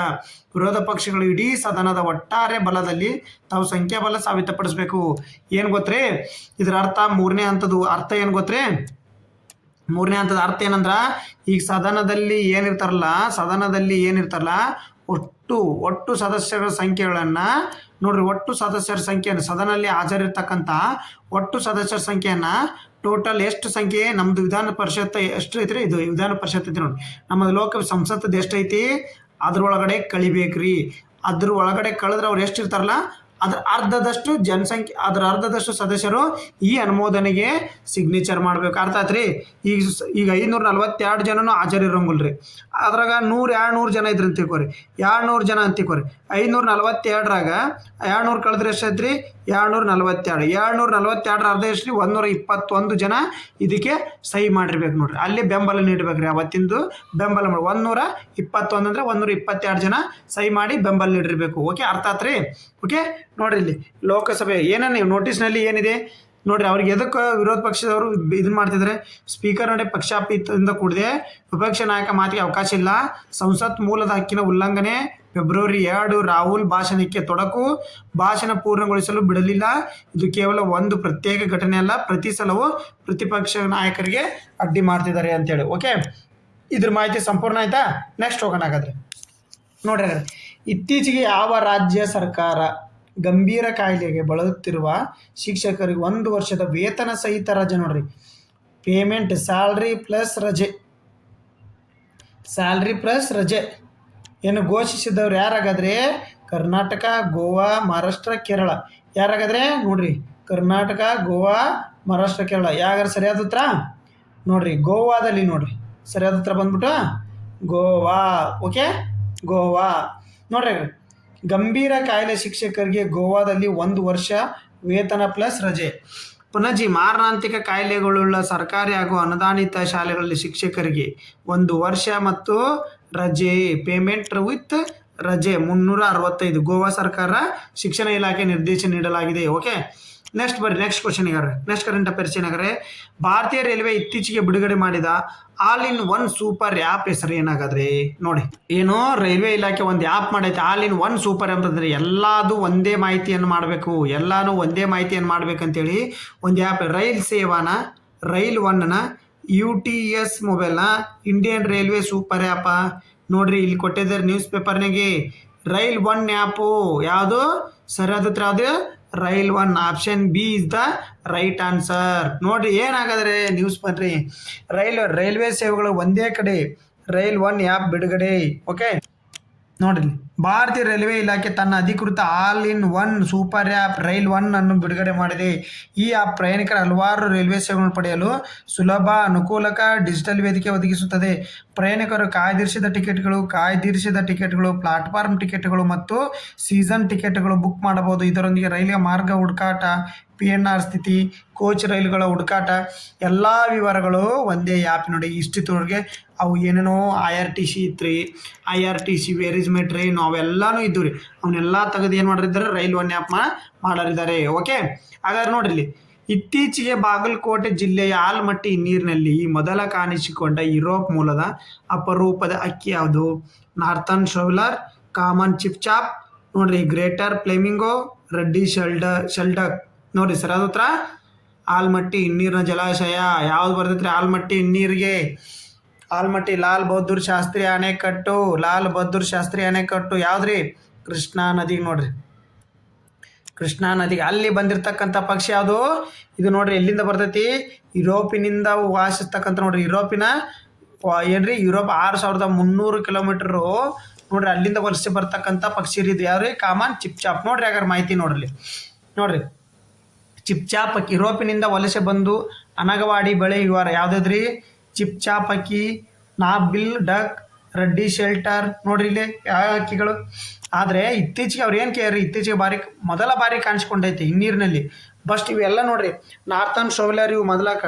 ವಿರೋಧ ಪಕ್ಷಗಳು ಇಡೀ ಸದನದ ಒಟ್ಟಾರೆ ಬಲದಲ್ಲಿ ತಾವು ಸಂಖ್ಯಾಬಲ ಸಾಬೀತುಪಡಿಸಬೇಕು. ಏನು ಗೊತ್ತ್ರಿ ಇದರ ಅರ್ಥ? ಮೂರನೇ ಹಂತದ ಅರ್ಥ ಏನು ಗೊತ್ತ್ರಿ? ಮೂರನೇ ಹಂತದ ಅರ್ಥ ಏನಂದ್ರ ಈಗ ಸದನದಲ್ಲಿ ಏನಿರ್ತಾರಲ್ಲ ಒಟ್ಟು ಸದಸ್ಯರ ಸಂಖ್ಯೆಗಳನ್ನು ನೋಡ್ರಿ. ಒಟ್ಟು ಸದಸ್ಯರ ಸಂಖ್ಯೆಯನ್ನು ಸದನದಲ್ಲಿ ಹಾಜರಿರ್ತಕ್ಕಂಥ ಒಟ್ಟು ಸದಸ್ಯರ ಸಂಖ್ಯೆಯನ್ನು ಟೋಟಲ್ ಎಷ್ಟು ಸಂಖ್ಯೆ ನಮ್ಮದು ವಿಧಾನ ಪರಿಷತ್ ಎಷ್ಟು ಐತ್ರಿ? ಇದು ವಿಧಾನ ಪರಿಷತ್ ಐತಿ ನೋಡಿ. ನಮ್ಮದು ಲೋಕ ಸಂಸತ್ತು ಎಷ್ಟೈತಿ ಅದ್ರೊಳಗಡೆ ಕಳಿಬೇಕ್ರಿ. ಅದ್ರ ಒಳಗಡೆ ಕಳೆದ್ರೆ ಅವ್ರು ಎಷ್ಟು ಇರ್ತಾರಲ್ಲ ಅದ್ರ ಅರ್ಧದಷ್ಟು ಜನಸಂಖ್ಯೆ, ಅದರ ಅರ್ಧದಷ್ಟು ಸದಸ್ಯರು ಈ ಅನುಮೋದನೆಗೆ ಸಿಗ್ನೇಚರ್ ಮಾಡ್ಬೇಕು. ಅರ್ಥ ಆಯ್ತು ರೀ? ಈಗ 542 ಜನನು ಹಾಜರಿರಂಗಿಲ್ರಿ. ಅದ್ರಾಗ 100-200 ಜನ ಇದ್ರಿ ಅಂತ ತಿಳ್ಕೊರಿ. 200 ಜನ ಅಂತ ತಿಳ್ಕೊರಿ. 542ರಾಗ 200 ಕಳೆದ್ರೆ ಎಷ್ಟು ಐತ್ರಿ? 242. 242 ಅರ್ಧ ಎಷ್ಟು ರೀ? 121 ಜನ ಇದಕ್ಕೆ ಸಹಿ ಮಾಡಿರ್ಬೇಕು ನೋಡ್ರಿ. ಅಲ್ಲಿ ಬೆಂಬಲ ನೀಡಬೇಕ್ರಿ. ಅವತ್ತಿಂದು ಬೆಂಬಲ ಮಾಡಿ 121 ಅಂದರೆ 122 ಜನ ಸಹಿ ಮಾಡಿ ಬೆಂಬಲ ನೀಡಿರ್ಬೇಕು. ಓಕೆ, ಅರ್ಥ ಆತ್ರಿ? ಓಕೆ, ನೋಡ್ರಿ ಇಲ್ಲಿ ಲೋಕಸಭೆ ಏನೇನು ನೋಟಿಸ್ನಲ್ಲಿ ಏನಿದೆ ನೋಡ್ರಿ. ಅವ್ರಿಗೆ ಎದಕ್ಕೆ ವಿರೋಧ ಪಕ್ಷದವರು ಇದನ್ನ ಮಾಡ್ತಿದ್ದಾರೆ? ಸ್ಪೀಕರ್ ನಡೆ ಪಕ್ಷಾತೀತದಿಂದ ಕೂಡಿದೆ, ವಿಪಕ್ಷ ನಾಯಕ ಮಾತಿಗೆ ಅವಕಾಶ ಇಲ್ಲ, ಸಂಸತ್ ಮೂಲದ ಹಕ್ಕಿನ ಉಲ್ಲಂಘನೆ, ಫೆಬ್ರವರಿ 2 ರಾಹುಲ್ ಭಾಷಣಕ್ಕೆ ತೊಡಕು, ಭಾಷಣ ಪೂರ್ಣಗೊಳಿಸಲು ಬಿಡಲಿಲ್ಲ. ಇದು ಕೇವಲ ಒಂದು ಪ್ರತ್ಯೇಕ ಘಟನೆ ಅಲ್ಲ, ಪ್ರತಿ ಸಲವೂ ಪ್ರತಿಪಕ್ಷ ನಾಯಕರಿಗೆ ಅಡ್ಡಿ ಮಾಡ್ತಿದ್ದಾರೆ ಅಂತೇಳಿ. ಓಕೆ, ಇದ್ರ ಮಾಹಿತಿ ಸಂಪೂರ್ಣ ಆಯ್ತಾ? ನೆಕ್ಸ್ಟ್ ಹೋಗೋಣ ಹಾಗಾದ್ರೆ. ನೋಡ್ರಿ ಹಾಗಾದ್ರೆ ಇತ್ತೀಚೆಗೆ ಯಾವ ರಾಜ್ಯ ಸರ್ಕಾರ ಗಂಭೀರ ಕಾಯಿಲೆಗೆ ಬಳಲುತ್ತಿರುವ ಶಿಕ್ಷಕರಿಗೆ 1 ವರ್ಷದ ವೇತನ ಸಹಿತ ರಜೆ ನೋಡ್ರಿ, ಪೇಮೆಂಟ್ ಸ್ಯಾಲ್ರಿ ಪ್ಲಸ್ ರಜೆ ಏನು ಘೋಷಿಸಿದವ್ರು ಯಾರಾಗಾದ್ರೆ? ಕರ್ನಾಟಕ, ಗೋವಾ, ಮಹಾರಾಷ್ಟ್ರ, ಕೇರಳ. ಯಾರಾಗಾದ್ರೆ ನೋಡ್ರಿ ಕರ್ನಾಟಕ, ಗೋವಾ, ಮಹಾರಾಷ್ಟ್ರ, ಕೇರಳ. ಯಾಗಾದ್ರೆ ಸರಿಯಾದ ಉತ್ತರ ನೋಡ್ರಿ ಗೋವಾದಲ್ಲಿ ನೋಡ್ರಿ ಸರಿಯಾದ ಉತ್ತರ ಬಂದ್ಬಿಟ್ಟು ಗೋವಾ. ಓಕೆ, ಗೋವಾ ನೋಡ್ರಿ. ಗಂಭೀರ ಕಾಯಿಲೆ ಶಿಕ್ಷಕರಿಗೆ ಗೋವಾದಲ್ಲಿ 1 ವರ್ಷ ವೇತನ ಪ್ಲಸ್ ರಜೆ. ಪುನಃ ಮಾರಣಾಂತಿಕ ಕಾಯಿಲೆಗಳುಳ್ಳ ಸರ್ಕಾರಿ ಹಾಗೂ ಅನುದಾನಿತ ಶಾಲೆಗಳಲ್ಲಿ ಶಿಕ್ಷಕರಿಗೆ 1 ವರ್ಷ ಮತ್ತು ರಜೆ, ಪೇಮೆಂಟ್ ವಿತ್ ರಜೆ 365. ಗೋವಾ ಸರ್ಕಾರ ಶಿಕ್ಷಣ ಇಲಾಖೆ ನಿರ್ದೇಶನ ನೀಡಲಾಗಿದೆ. ಓಕೆ, ನೆಕ್ಸ್ಟ್ ಬರ್ರಿ, ನೆಕ್ಸ್ಟ್ ಕ್ವಶನ್ ಯಾರು, ನೆಕ್ಸ್ಟ್ ಕರೆಂಟ್ ಅಫೇರ್ಸ್ ಏನಾಗ್ರೆ, ಭಾರತೀಯ ರೈಲ್ವೆ ಇತ್ತೀಚೆಗೆ ಬಿಡುಗಡೆ ಮಾಡಿದ all in one super app ಹೆಸರು ಏನಾಗದ್ರಿ? ನೋಡಿ, ಏನು ರೈಲ್ವೆ ಇಲಾಖೆ ಒಂದು ಆ್ಯಪ್ ಮಾಡೈತೆ ಆಲ್ ಇನ್ ಒನ್ ಸೂಪರ್ ಅಂತಂದ್ರೆ ಎಲ್ಲಾದು ಒಂದೇ ಮಾಹಿತಿಯನ್ನು ಮಾಡಬೇಕು, ಎಲ್ಲಾನು ಒಂದೇ ಮಾಹಿತಿಯನ್ನು ಮಾಡ್ಬೇಕಂತೇಳಿ ಒಂದು ಆ್ಯಪ್, ರೈಲ್ ಸೇವಾನ, ರೈಲ್ ಒನ್ನ, UTS ಮೊಬೈಲ್ನ, ಇಂಡಿಯನ್ ರೈಲ್ವೆ ಸೂಪರ್ ಆ್ಯಪ. ನೋಡ್ರಿ ಇಲ್ಲಿ ಕೊಟ್ಟಿದ್ದಾರೆ ನ್ಯೂಸ್ ಪೇಪರ್ನಾಗೆ ರೈಲ್ ಒನ್ ಆ್ಯಪು. ಯಾವುದು ಸರಿಯಾದ ಉತ್ತರ? ಯಾವುದು? Rail one. Option B is the right answer. ನೋಡ್ರಿ ಏನಾಗದ್ರೆ ನ್ಯೂಸ್ ಬನ್ರಿ, ರೈಲ್ವೆ ಸೇವೆಗಳು ಒಂದೇ ಕಡೆ ರೈಲ್ ಒನ್ ಆ್ಯಪ್ ಬಿಡುಗಡೆ. ಓಕೆ, ನೋಡ್ರಿ ಭಾರತೀಯ ರೈಲ್ವೆ ಇಲಾಖೆ ತನ್ನ ಅಧಿಕೃತ all in one super app rail one ಅನ್ನು ಬಿಡುಗಡೆ ಮಾಡಿದೆ. ಈ ಆ್ಯಪ್ ಪ್ರಯಾಣಿಕರ ಹಲವಾರು ರೈಲ್ವೆ ಸೇವೆಗಳನ್ನು ಪಡೆಯಲು ಸುಲಭ, ಅನುಕೂಲಕ ಡಿಜಿಟಲ್ ವೇದಿಕೆ ಒದಗಿಸುತ್ತದೆ. ಪ್ರಯಾಣಿಕರು ಕಾಯ್ದಿರಿಸಿದ ಟಿಕೆಟ್ಗಳು, ಪ್ಲಾಟ್ಫಾರ್ಮ್ ಟಿಕೆಟ್ಗಳು ಮತ್ತು ಸೀಸನ್ ಟಿಕೆಟ್ಗಳು ಬುಕ್ ಮಾಡಬಹುದು. ಇದರೊಂದಿಗೆ ರೈಲಿನ ಮಾರ್ಗ ಹುಡುಕಾಟ, PNR ಸ್ಥಿತಿ, ಕೋಚ್ ರೈಲುಗಳ ಹುಡುಕಾಟ ಎಲ್ಲ ವಿವರಗಳು ಒಂದೇ ಆ್ಯಪ್. ನೋಡಿ ಇಷ್ಟಿತ್ತವ್ರಿಗೆ ಅವು ಏನೇನೋ IRTC ಇತ್ತು, IRTC where is my train ಅವೆಲ್ಲನೂ ಇದ್ದು ರೀ, ಅವನ್ನೆಲ್ಲ ತೆಗೆದು ಏನು ಮಾಡಿದ್ದಾರೆ ರೈಲ್ ಒನ್ ಆ್ಯಪ್ ಮಾಡರಿದ್ದಾರೆ. ಓಕೆ, ಹಾಗಾದ್ರೆ ನೋಡ್ರಿ ಇಲ್ಲಿ ಇತ್ತೀಚೆಗೆ ಬಾಗಲಕೋಟೆ ಜಿಲ್ಲೆಯ ಆಲ್ಮಟ್ಟಿ ನೀರಿನಲ್ಲಿ ಮೊದಲ ಕಾಣಿಸಿಕೊಂಡ ಯುರೋಪ್ ಮೂಲದ ಅಪರೂಪದ ಅಕ್ಕಿ ಯಾವುದು? ನಾರ್ತನ್ ಶೋವ್ಲರ್, ಕಾಮನ್ ಚಿಪ್ಚಾಪ್, ನೋಡ್ರಿ ಗ್ರೇಟರ್ ಫ್ಲೆಮಿಂಗೋ, ರೆಡ್ಡಿ ಶೆಲ್ಡಕ್. ನೋಡ್ರಿ ಸರಿಯಾದ ಉತ್ತರ ಆಲ್ಮಟ್ಟಿ ಹಿನ್ನೀರಿನ ಜಲಾಶಯ. ಯಾವ್ದು ಬರ್ತೈತ್ರಿ? ಆಲ್ಮಟ್ಟಿ ಹಿನ್ನೀರಿಗೆ. ಆಲ್ಮಟ್ಟಿ ಲಾಲ್ ಬಹದ್ದೂರ್ ಶಾಸ್ತ್ರಿ ಅಣೆಕಟ್ಟು, ಲಾಲ್ ಬಹದ್ದೂರ್ ಶಾಸ್ತ್ರಿ ಅಣೆಕಟ್ಟು ಯಾವ್ದ್ರಿ? ಕೃಷ್ಣಾ ನದಿಗೆ. ನೋಡ್ರಿ ಕೃಷ್ಣಾ ನದಿಗೆ ಅಲ್ಲಿ ಬಂದಿರತಕ್ಕಂಥ ಪಕ್ಷಿ ಯಾವುದು? ಇದು ನೋಡ್ರಿ ಎಲ್ಲಿಂದ ಬರ್ತೈತಿ? ಯುರೋಪಿನಿಂದ ವಾಸಿಸ್ತಕ್ಕಂಥ ನೋಡ್ರಿ ಯುರೋಪಿನ ಏನ್ರಿ ಯುರೋಪ್ 6300 ಕಿಲೋಮೀಟರು ನೋಡ್ರಿ ಅಲ್ಲಿಂದ ವಲಸೆ ಬರ್ತಕ್ಕಂಥ ಪಕ್ಷಿ ಇದು ಯಾವ್ರಿ? ಕಾಮನ್ ಚಿಪ್ಚಾಪ್. ನೋಡ್ರಿ ಹಾಗಾದ್ರೆ ಮಾಹಿತಿ ನೋಡ್ರಿ, ನೋಡ್ರಿ ಚಿಪ್ಚಾಪ್ ಅಕ್ಕಿ ಯುರೋಪಿನಿಂದ ವಲಸೆ ಬಂದು ಅನಗವಾಡಿ ಬಳಿ ವಿವರ ಯಾವ್ದಾದ್ರಿ? ಚಿಪ್ಚಾಪ್ ಅಕ್ಕಿ, ನಾಬಿಲ್ ಡಕ್, ರೆಡ್ಡಿ ಶೆಲ್ಟರ್. ನೋಡ್ರಿ ಇಲ್ಲಿ ಯಾವ ಅಕ್ಕಿಗಳು. ಆದರೆ ಇತ್ತೀಚೆಗೆ ಅವ್ರು ಏನು ಕೇಳ್ರಿ, ಇತ್ತೀಚೆಗೆ ಮೊದಲ ಬಾರಿ ಕಾಣಿಸ್ಕೊಂಡೈತಿ ಹಿನ್ನೀರಿನಲ್ಲಿ. ಬಸ್ಟ್ ಇವೆಲ್ಲ ನೋಡ್ರಿ ನಾರ್ತನ್ ಶೋವ್ಲರ್ ಇವು ಮೊದಲಾಕ,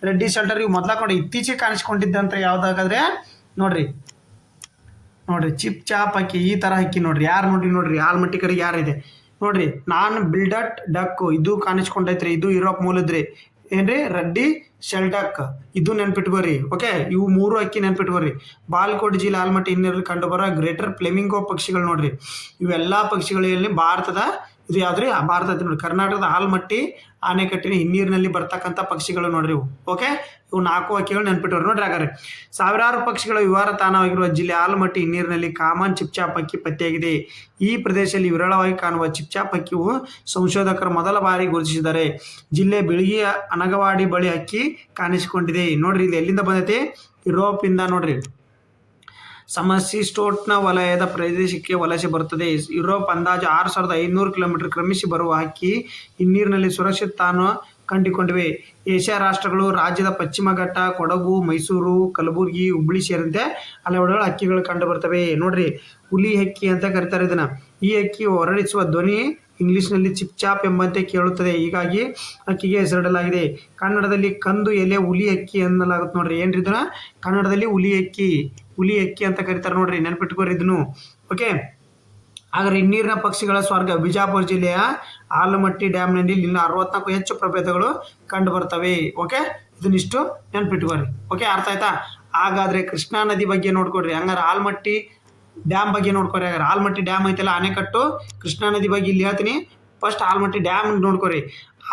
ರೆಡ್ಡಿ ಶೆಲ್ಟರ್ ಇವು ಮೊದಲಾಕ ನೋಡಿ ಇತ್ತೀಚೆಗೆ ಕಾಣಿಸ್ಕೊಂಡಿದ್ದಂತ ಯಾವ್ದಾಗಾದ್ರೆ ನೋಡ್ರಿ ಚಿಪ್ಚಾಪ್ ಅಕ್ಕಿ ಈ ಥರ ಅಕ್ಕಿ ನೋಡ್ರಿ. ಯಾರು ನೋಡ್ರಿ ಆಲ್ಮಟ್ಟಿ ಕಡೆಗೆ ಯಾರಿದೆ ನೋಡ್ರಿ, ನಾನ್ ಬಿಲ್ಡಟ್ ಡಕ್ ಇದು ಕಾಣಿಸ್ಕೊಂಡೈತ್ರಿ, ಇದು ಯುರೋಪ್ ಮೂಲದ್ರಿ. ಏನ್ರಿ? ರೆಡ್ಡಿ ಶೆಲ್ಡಕ್ ಇದು ನೆನ್ಪಿಟ್ಕೋರಿ. ಓಕೆ, ಇವು 3 ಅಕ್ಕಿ ನೆನ್ಪಿಟ್ಕೋರಿ. ಬಾಗಲಕೋಟೆ ಜಿಲ್ಲೆ ಆಲ್ಮಟ್ಟಿ ಹಿನ್ನೀರಲ್ಲಿ ಕಂಡುಬರೋ ಗ್ರೇಟರ್ ಫ್ಲೆಮಿಂಗೋ ಪಕ್ಷಿಗಳು ನೋಡ್ರಿ. ಇವೆಲ್ಲ ಪಕ್ಷಿಗಳಲ್ಲಿ ಭಾರತದ ಇದು ಯಾವ್ದ್ರಿ? ಭಾರತ ನೋಡಿ ಕರ್ನಾಟಕದ ಆಲ್ಮಟ್ಟಿ ಆನೆಕಟ್ಟಿನ ಹಿನ್ನೀರಿನಲ್ಲಿ ಬರ್ತಕ್ಕಂಥ ಪಕ್ಷಿಗಳು ನೋಡ್ರಿ ಇವು. ಓಕೆ, ಇವು 4 ಅಕ್ಕಿಗಳು ನೆನ್ಪಿಟ್ಟವ್ರು ನೋಡ್ರಿ. ಹಾಗಾದ್ರೆ ಸಾವಿರಾರು ಪಕ್ಷಿಗಳ ವಿಹಾರ ತಾಣವಾಗಿರುವ ಜಿಲ್ಲೆ ಆಲ್ಮಟ್ಟಿ ಹಿನ್ನೀರಿನಲ್ಲಿ ಕಾಮನ್ ಚಿಪ್ಚಾಪ್ ಅಕ್ಕಿ ಪತ್ತೆಯಾಗಿದೆ. ಈ ಪ್ರದೇಶದಲ್ಲಿ ವಿರಳವಾಗಿ ಕಾಣುವ ಚಿಪ್ಚಾಪ್ ಅಕ್ಕಿಯು ಸಂಶೋಧಕರು ಮೊದಲ ಬಾರಿ ಗುರುತಿಸಿದ್ದಾರೆ. ಜಿಲ್ಲೆ ಬೆಳಗಿಯ ಅನಗವಾಡಿ ಬಳಿ ಅಕ್ಕಿ ಕಾಣಿಸಿಕೊಂಡಿದೆ. ನೋಡ್ರಿ ಇಲ್ಲಿ ಎಲ್ಲಿಂದ ಬಂದೈತಿ? ಯುರೋಪಿಂದ. ನೋಡ್ರಿ ಸಮಶೀತೋಷ್ಣ ವಲಯದ ಪ್ರದೇಶಕ್ಕೆ ವಲಸೆ ಬರುತ್ತದೆ. ಯುರೋಪ್ ಅಂದಾಜು 6500 ಕಿಲೋಮೀಟರ್ ಕ್ರಮಿಸಿ ಬರುವ ಹಕ್ಕಿ ಹಿನ್ನೀರಿನಲ್ಲಿ ಸುರಕ್ಷಿತ ತಾಣ ಕಂಡುಕೊಂಡಿವೆ. ಏಷ್ಯಾ ರಾಷ್ಟ್ರಗಳು, ರಾಜ್ಯದ ಪಶ್ಚಿಮ ಘಟ್ಟ, ಕೊಡಗು, ಮೈಸೂರು, ಕಲಬುರಗಿ, ಹುಬ್ಬಳ್ಳಿ ಸೇರಿದಂತೆ ಹಲವೆಡೆ ಹಕ್ಕಿಗಳು ಕಂಡು ಬರ್ತವೆ. ನೋಡ್ರಿ ಹುಲಿ ಹಕ್ಕಿ ಅಂತ ಕರೀತಾರೆ ಇದನ್ನ. ಈ ಹಕ್ಕಿ ಹೊರಡಿಸುವ ಧ್ವನಿ ಇಂಗ್ಲಿಷ್ನಲ್ಲಿ ಚಿಪ್ಚಾಪ್ ಎಂಬಂತೆ ಕೇಳುತ್ತದೆ, ಹೀಗಾಗಿ ಅಕ್ಕಿಗೆ ಹೆಸರಿಡಲಾಗಿದೆ. ಕನ್ನಡದಲ್ಲಿ ಕಂದು ಎಲೆ ಹುಲಿ ಹಕ್ಕಿ ಅನ್ನಲಾಗುತ್ತೆ. ನೋಡ್ರಿ ಏನ್ರಿ ಇದನ್ನ ಕನ್ನಡದಲ್ಲಿ ಹುಲಿ ಹಕ್ಕಿ ಅಂತ ಕರೀತಾರೆ ನೋಡ್ರಿ, ನೆನ್ಪಿಟ್ಕೋರಿ ಇದನ್ನು. ಓಕೆ, ಹಾಗಾದ್ರೆ ಹಿನ್ನೀರಿನ ಪಕ್ಷಿಗಳ ಸ್ವರ್ಗ ಬಿಜಾಪುರ ಜಿಲ್ಲೆಯ ಆಲಮಟ್ಟಿ ಡ್ಯಾಮ್ನಲ್ಲಿ ಇನ್ನು 64 ಹೆಚ್ಚು ಪ್ರಭೇದಗಳು ಕಂಡು ಬರ್ತವೆ. ಓಕೆ, ಇದನ್ನಿಷ್ಟು ನೆನ್ಪಿಟ್ಕೋರಿ. ಓಕೆ, ಅರ್ಥ ಆಯ್ತಾ? ಹಾಗಾದ್ರೆ ಕೃಷ್ಣಾ ನದಿ ಬಗ್ಗೆ ನೋಡ್ಕೊಡ್ರಿ. ಹಂಗಾರೆ ಆಲ್ಮಟ್ಟಿ ಡ್ಯಾಮ್ ಬಗ್ಗೆ ನೋಡ್ಕೊರಿ. ಹಾಗಾದ್ರೆ ಆಲ್ಮಟ್ಟಿ ಡ್ಯಾಮ್ ಐತಲ್ಲ ಆನೆಕಟ್ಟು, ಕೃಷ್ಣಾ ನದಿ ಬಗ್ಗೆ ಇಲ್ಲಿ ಹೇಳ್ತೀನಿ. ಫಸ್ಟ್ ಆಲ್ಮಟ್ಟಿ ಡ್ಯಾಮ್ ನೋಡ್ಕೊರಿ.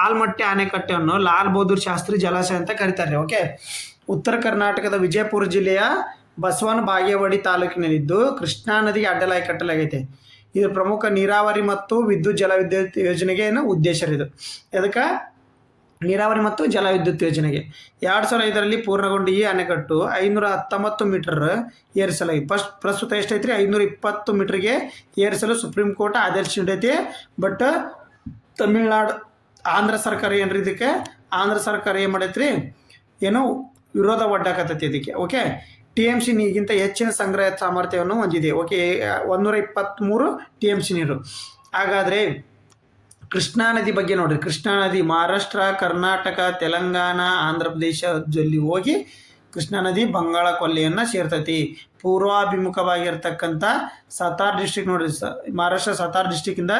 ಆಲ್ಮಟ್ಟಿ ಆನೆಕಟ್ಟನ್ನು ಲಾಲ್ ಬಹದ್ದೂರ್ ಶಾಸ್ತ್ರಿ ಜಲಾಶಯ ಅಂತ ಕರೀತಾರೆ. ಓಕೆ, ಉತ್ತರ ಕರ್ನಾಟಕದ ವಿಜಯಪುರ ಜಿಲ್ಲೆಯ ಬಸವನ ಬಾಗೇವಾಡಿ ತಾಲೂಕಿನಲ್ಲಿದ್ದು ಕೃಷ್ಣಾ ನದಿಗೆ ಅಡ್ಡಲಾಗಿ ಕಟ್ಟಲಾಗೈತೆ. ಇದು ಪ್ರಮುಖ ನೀರಾವರಿ ಮತ್ತು ಜಲವಿದ್ಯುತ್ ಯೋಜನೆಗೆ ಉದ್ದೇಶ ಇದು. ಅದಕ್ಕೆ ನೀರಾವರಿ ಮತ್ತು ಜಲವಿದ್ಯುತ್ ಯೋಜನೆಗೆ 2005ರಲ್ಲಿ ಪೂರ್ಣಗೊಂಡ ಈ ಅಣೆಕಟ್ಟು 519 ಮೀಟರ್ ಏರಿಸಲಾಗಿದೆ. ಪ್ರಸ್ತುತ ಎಷ್ಟೈತ್ರಿ? 520 ಮೀಟರ್ಗೆ ಏರಿಸಲು ಸುಪ್ರೀಂ ಕೋರ್ಟ್ ಆದೇಶ ನೀಡೈತಿ. ಬಟ್ ತಮಿಳ್ನಾಡು ಆಂಧ್ರ ಸರ್ಕಾರ ಏನ್ರಿ ಇದಕ್ಕೆ ಆಂಧ್ರ ಸರ್ಕಾರ ಏನು ಮಾಡೈತ್ರಿ? ಏನೋ ವಿರೋಧ ಒಡ್ಡಾಕತ್ತೈತಿ ಇದಕ್ಕೆ. ಓಕೆ, TMC ನೀರಿಗಿಂತ ಹೆಚ್ಚಿನ ಸಂಗ್ರಹ ಸಾಮರ್ಥ್ಯವನ್ನು ಹೊಂದಿದೆ. ಓಕೆ, 123 TMC ನೀರು. ಹಾಗಾದರೆ ಕೃಷ್ಣಾ ನದಿ ಬಗ್ಗೆ ನೋಡ್ರಿ. ಕೃಷ್ಣಾ ನದಿ ಮಹಾರಾಷ್ಟ್ರ, ಕರ್ನಾಟಕ, ತೆಲಂಗಾಣ, ಆಂಧ್ರ ಪ್ರದೇಶದಲ್ಲಿ ಹೋಗಿ ಕೃಷ್ಣಾ ನದಿ ಬಂಗಾಳ ಕೊಲ್ಲಿಯನ್ನು ಸೇರ್ತೈತಿ. ಪೂರ್ವಾಭಿಮುಖವಾಗಿರ್ತಕ್ಕಂಥ ಸತಾರ್ ಡಿಸ್ಟಿಕ್ ನೋಡ್ರಿ, ಮಹಾರಾಷ್ಟ್ರ ಸತಾರ್ ಡಿಸ್ಟಿಕ್ಕಿಂದ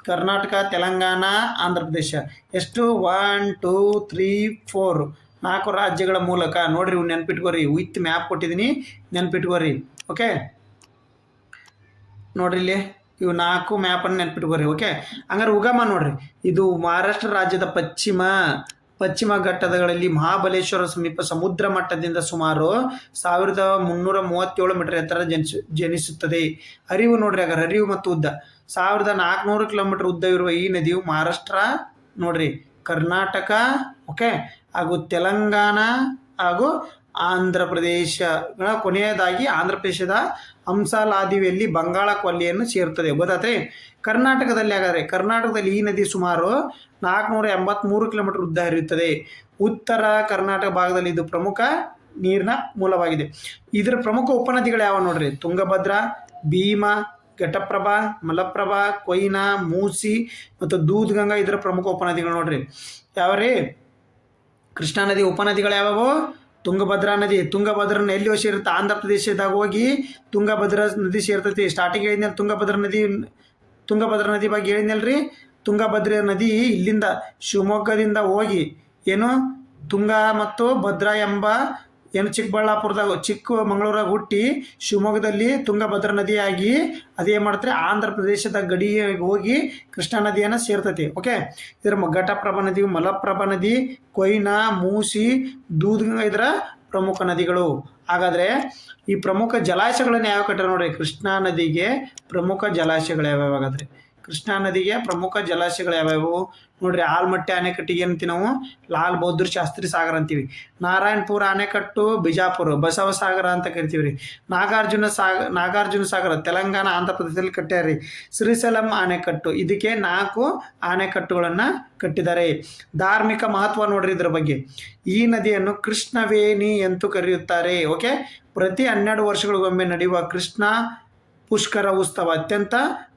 ಕರ್ನಾಟಕ, ತೆಲಂಗಾಣ, ಆಂಧ್ರ ಪ್ರದೇಶ ಎಷ್ಟು 1 2 3 4 4 ರಾಜ್ಯಗಳ ಮೂಲಕ ನೋಡ್ರಿ. ಇವು ನೆನ್ಪಿಟ್ಕೋರಿ, ವಿತ್ ಮ್ಯಾಪ್ ಕೊಟ್ಟಿದ್ದೀನಿ, ನೆನ್ಪಿಟ್ಕೋರಿ. ಓಕೆ ನೋಡ್ರಿ ಇಲ್ಲಿ ಇವು 4 ಮ್ಯಾಪನ್ನು ನೆನ್ಪಿಟ್ಕೋರಿ. ಓಕೆ ಹಂಗಾರೆ ಉಗಮ ನೋಡ್ರಿ, ಇದು ಮಹಾರಾಷ್ಟ್ರ ರಾಜ್ಯದ ಪಶ್ಚಿಮ ಘಟ್ಟಗಳಲ್ಲಿ ಮಹಾಬಲೇಶ್ವರ ಸಮೀಪ ಸಮುದ್ರ ಮಟ್ಟದಿಂದ ಸುಮಾರು 1337 ಮೀಟರ್ ಎತ್ತರ ಜನಿಸುತ್ತದೆ. ಹರಿವು ನೋಡ್ರಿ, ಹಾಗಾದ್ರೆ ಹರಿವು ಮತ್ತು ಉದ್ದ 1400 ಕಿಲೋಮೀಟರ್ ಉದ್ದವಿರುವ ಈ ನದಿಯು ಮಹಾರಾಷ್ಟ್ರ ನೋಡ್ರಿ, ಕರ್ನಾಟಕ, ಓಕೆ ಹಾಗೂ ತೆಲಂಗಾಣ ಹಾಗೂ ಆಂಧ್ರ ಪ್ರದೇಶಗಳ ಕೊನೆಯದಾಗಿ ಆಂಧ್ರ ಪ್ರದೇಶದ ಹಂಸಾಲಾದಿಯಲ್ಲಿ ಬಂಗಾಳ ಕೊಲ್ಲಿಯನ್ನು ಸೇರುತ್ತದೆ. ಗೊತ್ತಾತ್ರಿ. ಕರ್ನಾಟಕದಲ್ಲಿ ಈ ನದಿ ಸುಮಾರು 483 ಕಿಲೋಮೀಟರ್ ಉದ್ದ ಹರಿಯುತ್ತದೆ. ಉತ್ತರ ಕರ್ನಾಟಕ ಭಾಗದಲ್ಲಿ ಇದು ಪ್ರಮುಖ ನೀರಿನ ಮೂಲವಾಗಿದೆ. ಇದರ ಪ್ರಮುಖ ಉಪನದಿಗಳು ಯಾವ ನೋಡ್ರಿ, ತುಂಗಭದ್ರಾ, ಭೀಮಾ, ಘಟಪ್ರಭಾ, ಮಲಪ್ರಭಾ, ಕೊಯ್ನಾ, ಮೂಸಿ ಮತ್ತು ದೂದ್ಗಂಗಾ ಇದರ ಪ್ರಮುಖ ಉಪನದಿಗಳು ನೋಡ್ರಿ. ಯಾವ್ರಿ? ಕೃಷ್ಣಾ ನದಿ ಉಪನದಿಗಳು ಯಾವುವು? ತುಂಗಭದ್ರಾ ನದಿ. ತುಂಗಭದ್ರಾ ಎಲ್ಲಿ ಸೇರುತ್ತೆ? ಆಂಧ್ರ ಪ್ರದೇಶದಾಗ ಹೋಗಿ ತುಂಗಭದ್ರಾ ನದಿ ಸೇರ್ತೈತಿ. ಸ್ಟಾರ್ಟಿಂಗ್ ಹೇಳಿದ್ನಲ್ಲ ತುಂಗಭದ್ರಾ ನದಿ ಬಗ್ಗೆ ಹೇಳಿದ್ನಲ್ರಿ. ತುಂಗಭದ್ರಾ ನದಿ ಇಲ್ಲಿಂದ ಶಿವಮೊಗ್ಗದಿಂದ ಹೋಗಿ ಏನು ತುಂಗ ಮತ್ತು ಭದ್ರಾ ಎಂಬ ಏನು ಚಿಕ್ಕಮಗಳೂರಾಗ ಹುಟ್ಟಿ ಶಿವಮೊಗ್ಗದಲ್ಲಿ ತುಂಗಭದ್ರಾ ನದಿಯಾಗಿ ಅದೇನು ಮಾಡ್ತಾರೆ, ಆಂಧ್ರ ಪ್ರದೇಶದ ಗಡಿಗೆ ಹೋಗಿ ಕೃಷ್ಣಾ ನದಿಯನ್ನು ಸೇರ್ತೈತಿ. ಓಕೆ ಇದರ ಘಟಪ್ರಭಾ ನದಿ, ಮಲಪ್ರಭಾ ನದಿ, ಕೊಯ್ನಾ, ಮೂಸಿ, ದೂದ್ಗಂಗಾ ಇದರ ಪ್ರಮುಖ ನದಿಗಳು. ಹಾಗಾದರೆ ಈ ಪ್ರಮುಖ ಜಲಾಶಯಗಳನ್ನು ಯಾವ ಕಟ್ಟಾರ ನೋಡ್ರಿ? ಕೃಷ್ಣಾ ನದಿಗೆ ಪ್ರಮುಖ ಜಲಾಶಯಗಳು ಯಾವ್ಯಾವ? ಹಾಗಾದರೆ ಕೃಷ್ಣಾ ನದಿಗೆ ಪ್ರಮುಖ ಜಲಾಶಯಗಳು ಯಾವ್ಯಾವು ನೋಡ್ರಿ? ಆಲ್ಮಟ್ಟಿ ಅಣೆಕಟ್ಟಿಗೆ ಅಂತೀವಿ ನಾವು, ಲಾಲ್ ಬಹದ್ದೂರ್ ಶಾಸ್ತ್ರಿ ಸಾಗರ ಅಂತೀವಿ. ನಾರಾಯಣಪುರ ಅಣೆಕಟ್ಟು ಬಿಜಾಪುರ, ಬಸವಸಾಗರ ಅಂತ ಕರಿತೀವಿ ರೀ. ನಾಗಾರ್ಜುನ ಸಾಗರ ತೆಲಂಗಾಣ, ಆಂಧ್ರ ಪ್ರದೇಶದಲ್ಲಿ ಕಟ್ಟ್ಯಾರ. ಶ್ರೀಶೈಲಂ ಅಣೆಕಟ್ಟು, ಇದಕ್ಕೆ 4 ಅಣೆಕಟ್ಟುಗಳನ್ನು ಕಟ್ಟಿದ್ದಾರೆ. ಧಾರ್ಮಿಕ ಮಹತ್ವ ನೋಡ್ರಿ ಇದ್ರ ಬಗ್ಗೆ. ಈ ನದಿಯನ್ನು ಕೃಷ್ಣವೇಣಿ ಎಂದು ಕರೆಯುತ್ತಾರೆ. ಓಕೆ ಪ್ರತಿ 12 ವರ್ಷಗಳಿಗೊಮ್ಮೆ ನಡೆಯುವ ಕೃಷ್ಣ ಪುಷ್ಕರ ಉತ್ಸವ ಅತ್ಯಂತ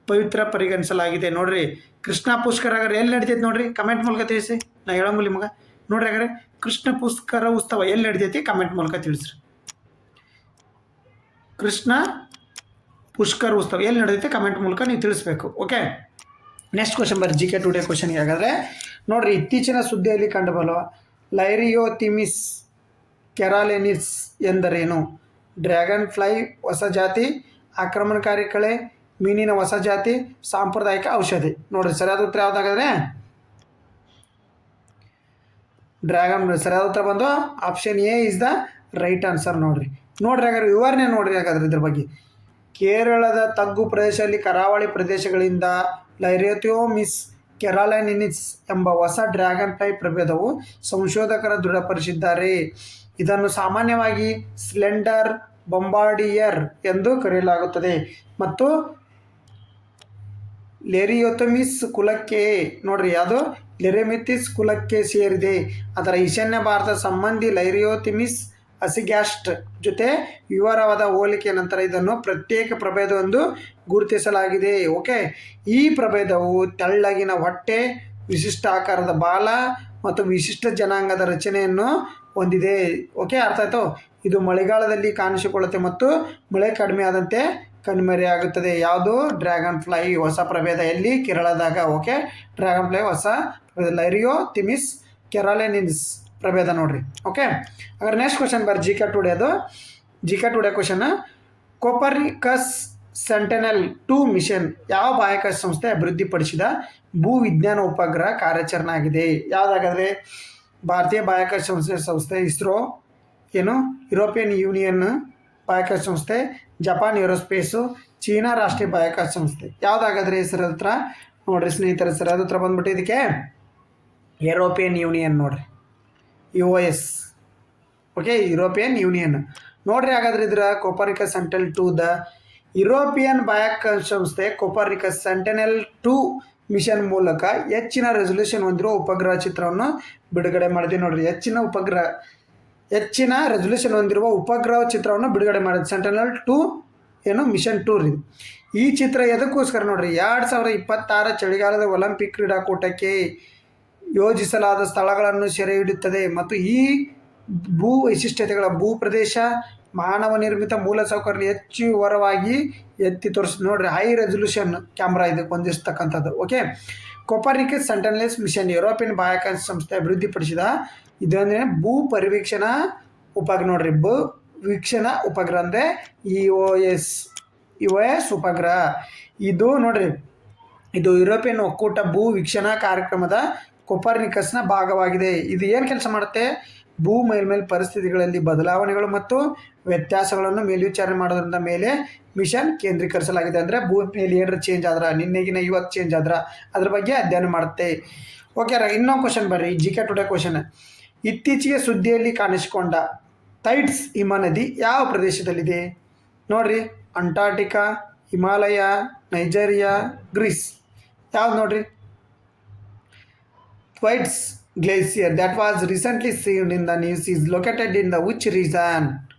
ಪವಿತ್ರ ಪರಿಗಣಿಸಲಾಗಿದೆ. ನೋಡ್ರಿ ಕೃಷ್ಣ ಪುಷ್ಕರ ಹಾಗಾದ್ರೆ ಎಲ್ಲಿ ನಡಿತೈತಿ ನೋಡ್ರಿ? ಕಮೆಂಟ್ ಮೂಲಕ ತಿಳಿಸಿ. ನಾ ಹೇಳಂಗಿಲ್ಲ ನಿಮಗೆ ನೋಡ್ರಿ. ಹಾಗಾದ್ರೆ ಕೃಷ್ಣ ಪುಷ್ಕರ ಉತ್ಸವ ಎಲ್ಲಿ ನಡಿತೈತಿ? ಕಮೆಂಟ್ ಮೂಲಕ ತಿಳಿಸ್ರಿ. ಕೃಷ್ಣ ಪುಷ್ಕರ ಉತ್ಸವ ಎಲ್ಲಿ ನಡೆದೈತೆ? ಕಮೆಂಟ್ ಮೂಲಕ ನೀವು ತಿಳಿಸ್ಬೇಕು. ಓಕೆ ನೆಕ್ಸ್ಟ್ ಕ್ವಶನ್ ಬರ್ರಿ, GK ಟುಡೇ ಕ್ವಶನ್ಗೆ. ಹಾಗಾದರೆ ನೋಡ್ರಿ, ಇತ್ತೀಚಿನ ಸುದ್ದಿಯಲ್ಲಿ ಕಂಡುಬರುವ ಲೈರಿಯೋಥಿಮಿಸ್ ಕೆರಾಲೆನಿಸ್ ಎಂದರೇನು? ಡ್ರ್ಯಾಗನ್ ಫ್ಲೈ ಹೊಸ ಜಾತಿ, ಆಕ್ರಮಣಕಾರಿ ಕಳೆ, ಮೀನಿನ ಹೊಸ ಜಾತಿ, ಸಾಂಪ್ರದಾಯಿಕ ಔಷಧಿ. ನೋಡ್ರಿ ಸರಿಯಾದ ಉತ್ತರ ಯಾವುದಾಗಾದ್ರೆ ಡ್ರ್ಯಾಗನ್. ಸರಿಯಾದ ಉತ್ತರ ಬಂದು option A is the right answer. ನೋಡ್ರಿ ಹಾಗಾದ್ರೆ ವಿವರಣೆ ನೋಡ್ರಿ. ಹಾಗಾದ್ರೆ ಇದ್ರ ಬಗ್ಗೆ ಕೇರಳದ ತಗ್ಗು ಪ್ರದೇಶದಲ್ಲಿ ಕರಾವಳಿ ಪ್ರದೇಶಗಳಿಂದ ಲೈರಿಯೋಥಿಮಿಸ್ ಕೆರಾಲೆನಿಸ್ ಎಂಬ ಹೊಸ ಡ್ರ್ಯಾಗನ್ ಫ್ಲೈ ಪ್ರಭೇದವು ಸಂಶೋಧಕರು ದೃಢಪಡಿಸಿದ್ದಾರೆ. ಇದನ್ನು ಸಾಮಾನ್ಯವಾಗಿ ಸ್ಲೆಂಡರ್ ಬೊಂಬಾರ್ಡಿಯರ್ ಎಂದು ಕರೆಯಲಾಗುತ್ತದೆ ಮತ್ತು ಲೆರಿಯೋಥಮಿಸ್ ಕುಲಕ್ಕೆ ನೋಡ್ರಿ ಯಾವುದು ಲೆರೆಮಿಥಿಸ್ ಕುಲಕ್ಕೆ ಸೇರಿದೆ. ಅದರ ಈಶಾನ್ಯ ಭಾರತ ಸಂಬಂಧಿ ಲೈರಿಯೋಥಿಮಿಸ್ ಅಸಿಗ್ಯಾಸ್ಟ್ ಜೊತೆ ವಿವರವಾದ ಹೋಲಿಕೆ ನಂತರ ಇದನ್ನು ಪ್ರತ್ಯೇಕ ಪ್ರಭೇದವೆಂದು ಗುರುತಿಸಲಾಗಿದೆ. ಓಕೆ ಈ ಪ್ರಭೇದವು ತೆಳ್ಳಗಿನ ಹೊಟ್ಟೆ, ವಿಶಿಷ್ಟ ಆಕಾರದ ಬಾಲ ಮತ್ತು ವಿಶಿಷ್ಟ ಜನಾಂಗದ ರಚನೆಯನ್ನು ಹೊಂದಿದೆ. ಓಕೆ ಅರ್ಥ ಆಯ್ತು? ಇದು ಮಳೆಗಾಲದಲ್ಲಿ ಕಾಣಿಸಿಕೊಳ್ಳುತ್ತೆ ಮತ್ತು ಮಳೆ ಕಡಿಮೆ ಆದಂತೆ ಕಣ್ಮರೆಯಾಗುತ್ತದೆ. ಯಾವುದು? ಡ್ರ್ಯಾಗನ್ ಫ್ಲೈ ಹೊಸ ಪ್ರಭೇದ ಎಲ್ಲಿ? ಕೇರಳದಾಗ. ಓಕೆ ಡ್ರ್ಯಾಗನ್ ಫ್ಲೈ ಹೊಸ ಪ್ರಭೇದ ಲೈರಿಯೋಥಿಮಿಸ್ ಕೆರಾಲೆನಿಸ್ ಪ್ರಭೇದ ನೋಡ್ರಿ. ಓಕೆ ಹಾಗಾದ್ರೆ ನೆಕ್ಸ್ಟ್ ಕ್ವಶನ್ ಬರ್ರಿ, GK today question. Copernicus Sentinel two mission ಯಾವ ಬಾಹ್ಯಾಕಾಶ ಸಂಸ್ಥೆ ಅಭಿವೃದ್ಧಿಪಡಿಸಿದ ಭೂ ವಿಜ್ಞಾನ ಉಪಗ್ರಹ ಕಾರ್ಯಾಚರಣೆ ಆಗಿದೆ? ಯಾವುದಾಗಾದ್ರೆ ಭಾರತೀಯ ಬಾಹ್ಯಾಕಾಶ ಸಂಸ್ಥೆ ಇಸ್ರೋ, ಏನು ಯುರೋಪಿಯನ್ ಯೂನಿಯನ್ ಬಾಹ್ಯಾಕಾಶ ಸಂಸ್ಥೆ, ಜಪಾನ್ ಏರೋಸ್ಪೇಸು, ಚೀನಾ ರಾಷ್ಟ್ರೀಯ ಬಾಹ್ಯಾಕಾಶ ಸಂಸ್ಥೆ. ಯಾವುದಾಗಾದ್ರೆ ಸರಿಯಾದ ಉತ್ತರ ನೋಡ್ರಿ ಸ್ನೇಹಿತರೆ? ಸರಿಯಾದ ಉತ್ತರ ಬಂದ್ಬಿಟ್ಟು ಇದಕ್ಕೆ ಯುರೋಪಿಯನ್ ಯೂನಿಯನ್ ನೋಡ್ರಿ, US. ಓಕೆ ಯುರೋಪಿಯನ್ ಯೂನಿಯನ್ ನೋಡ್ರಿ. ಹಾಗಾದ್ರೆ ಇದರ ಕೋಪರ್ನಿಕಸ್ ಸೆಂಟಿನೆಲ್-2 ದ ಯುರೋಪಿಯನ್ ಬಾಹ್ಯಾಕಾಶ ಸಂಸ್ಥೆ ಕೋಪರ್ನಿಕಸ್ ಸೆಂಟಿನೆಲ್-2 ಮಿಷನ್ ಮೂಲಕ ಹೆಚ್ಚಿನ ರೆಸಲ್ಯೂಷನ್ ಹೊಂದಿರುವ ಉಪಗ್ರಹ ಚಿತ್ರವನ್ನು ಬಿಡುಗಡೆ ಮಾಡಿದೆ. ನೋಡ್ರಿ ಹೆಚ್ಚಿನ ರೆಸಲ್ಯೂಷನ್ ಹೊಂದಿರುವ ಉಪಗ್ರಹ ಚಿತ್ರವನ್ನು ಬಿಡುಗಡೆ ಮಾಡಿದೆ. ಸೆಂಟಿನೆಲ್-2 ಏನು ಮಿಷನ್ 2 ರೀ. ಈ ಚಿತ್ರ ಎದಕ್ಕೋಸ್ಕರ ನೋಡ್ರಿ? 2026 ಚಳಿಗಾಲದ ಒಲಿಂಪಿಕ್ ಕ್ರೀಡಾಕೂಟಕ್ಕೆ ಯೋಜಿಸಲಾದ ಸ್ಥಳಗಳನ್ನು ಸೆರೆ ಹಿಡಿಯುತ್ತದೆ ಮತ್ತು ಈ ಭೂ ವೈಶಿಷ್ಟ್ಯತೆಗಳ ಭೂಪ್ರದೇಶ, ಮಾನವ ನಿರ್ಮಿತ ಮೂಲಸೌಕರ್ಯ ಹೆಚ್ಚು ವಿವರವಾಗಿ ಎತ್ತಿ ತೋರಿಸಿ ನೋಡ್ರಿ. ಹೈ ರೆಸಲ್ಯೂಷನ್ ಕ್ಯಾಮ್ರಾ ಇದಕ್ಕೆ ಹೊಂದಿಸ್ತಕ್ಕಂಥದ್ದು. Okay, Copernicus Sentinel mission European ಬಾಹ್ಯಾಕಾಶ ಸಂಸ್ಥೆ ಅಭಿವೃದ್ಧಿಪಡಿಸಿದ ಇದಂದರೆ ಭೂ ಪರಿವೀಕ್ಷಣಾ ಉಪಗ್ರಹ ನೋಡ್ರಿ. ಭೂ ವೀಕ್ಷಣಾ ಉಪಗ್ರಹ ಅಂದರೆ EOS ಉಪಗ್ರಹ. ಇದು ನೋಡ್ರಿ, ಇದು ಯುರೋಪಿಯನ್ ಒಕ್ಕೂಟ ಭೂ ವೀಕ್ಷಣಾ ಕಾರ್ಯಕ್ರಮದ ಕೊಪರ್ನಿಕಸ್ನ ಭಾಗವಾಗಿದೆ. ಇದು ಏನು ಕೆಲಸ ಮಾಡುತ್ತೆ? ಭೂ ಮೇಲ್ಮೇಲ್ ಪರಿಸ್ಥಿತಿಗಳಲ್ಲಿ ಬದಲಾವಣೆಗಳು ಮತ್ತು ವ್ಯತ್ಯಾಸಗಳನ್ನು ಮೇಲ್ವಿಚಾರಣೆ ಮಾಡೋದ್ರಿಂದ ಮೇಲೆ ಮಿಷನ್ ಕೇಂದ್ರೀಕರಿಸಲಾಗಿದೆ. ಅಂದರೆ ಭೂಮಿ ಮೇಲೆ ಏನಾರು ಚೇಂಜ್ ಆದ್ರೆ, ನಿನ್ನೆಗಿನ ಇವತ್ತು ಚೇಂಜ್ ಆದ್ರೆ ಅದ್ರ ಬಗ್ಗೆ ಅಧ್ಯಯನ ಮಾಡುತ್ತೆ. ಓಕೆ, ಇನ್ನೊಂದು ಕ್ವಶನ್ ಬರ್ರಿ, GK ಟುಡೇ ಕ್ವಶನ್. ಇತ್ತೀಚೆಗೆ ಸುದ್ದಿಯಲ್ಲಿ ಕಾಣಿಸಿಕೊಂಡ ಥೈಟ್ಸ್ ಹಿಮನದಿ ಯಾವ ಪ್ರದೇಶದಲ್ಲಿದೆ? ನೋಡ್ರಿ, ಅಂಟಾರ್ಟಿಕಾ, ಹಿಮಾಲಯ, ನೈಜೀರಿಯಾ, ಗ್ರೀಸ್. ಯಾವ್ದು ನೋಡ್ರಿ? Thwaites glacier that was recently seen in the news is located in the which region?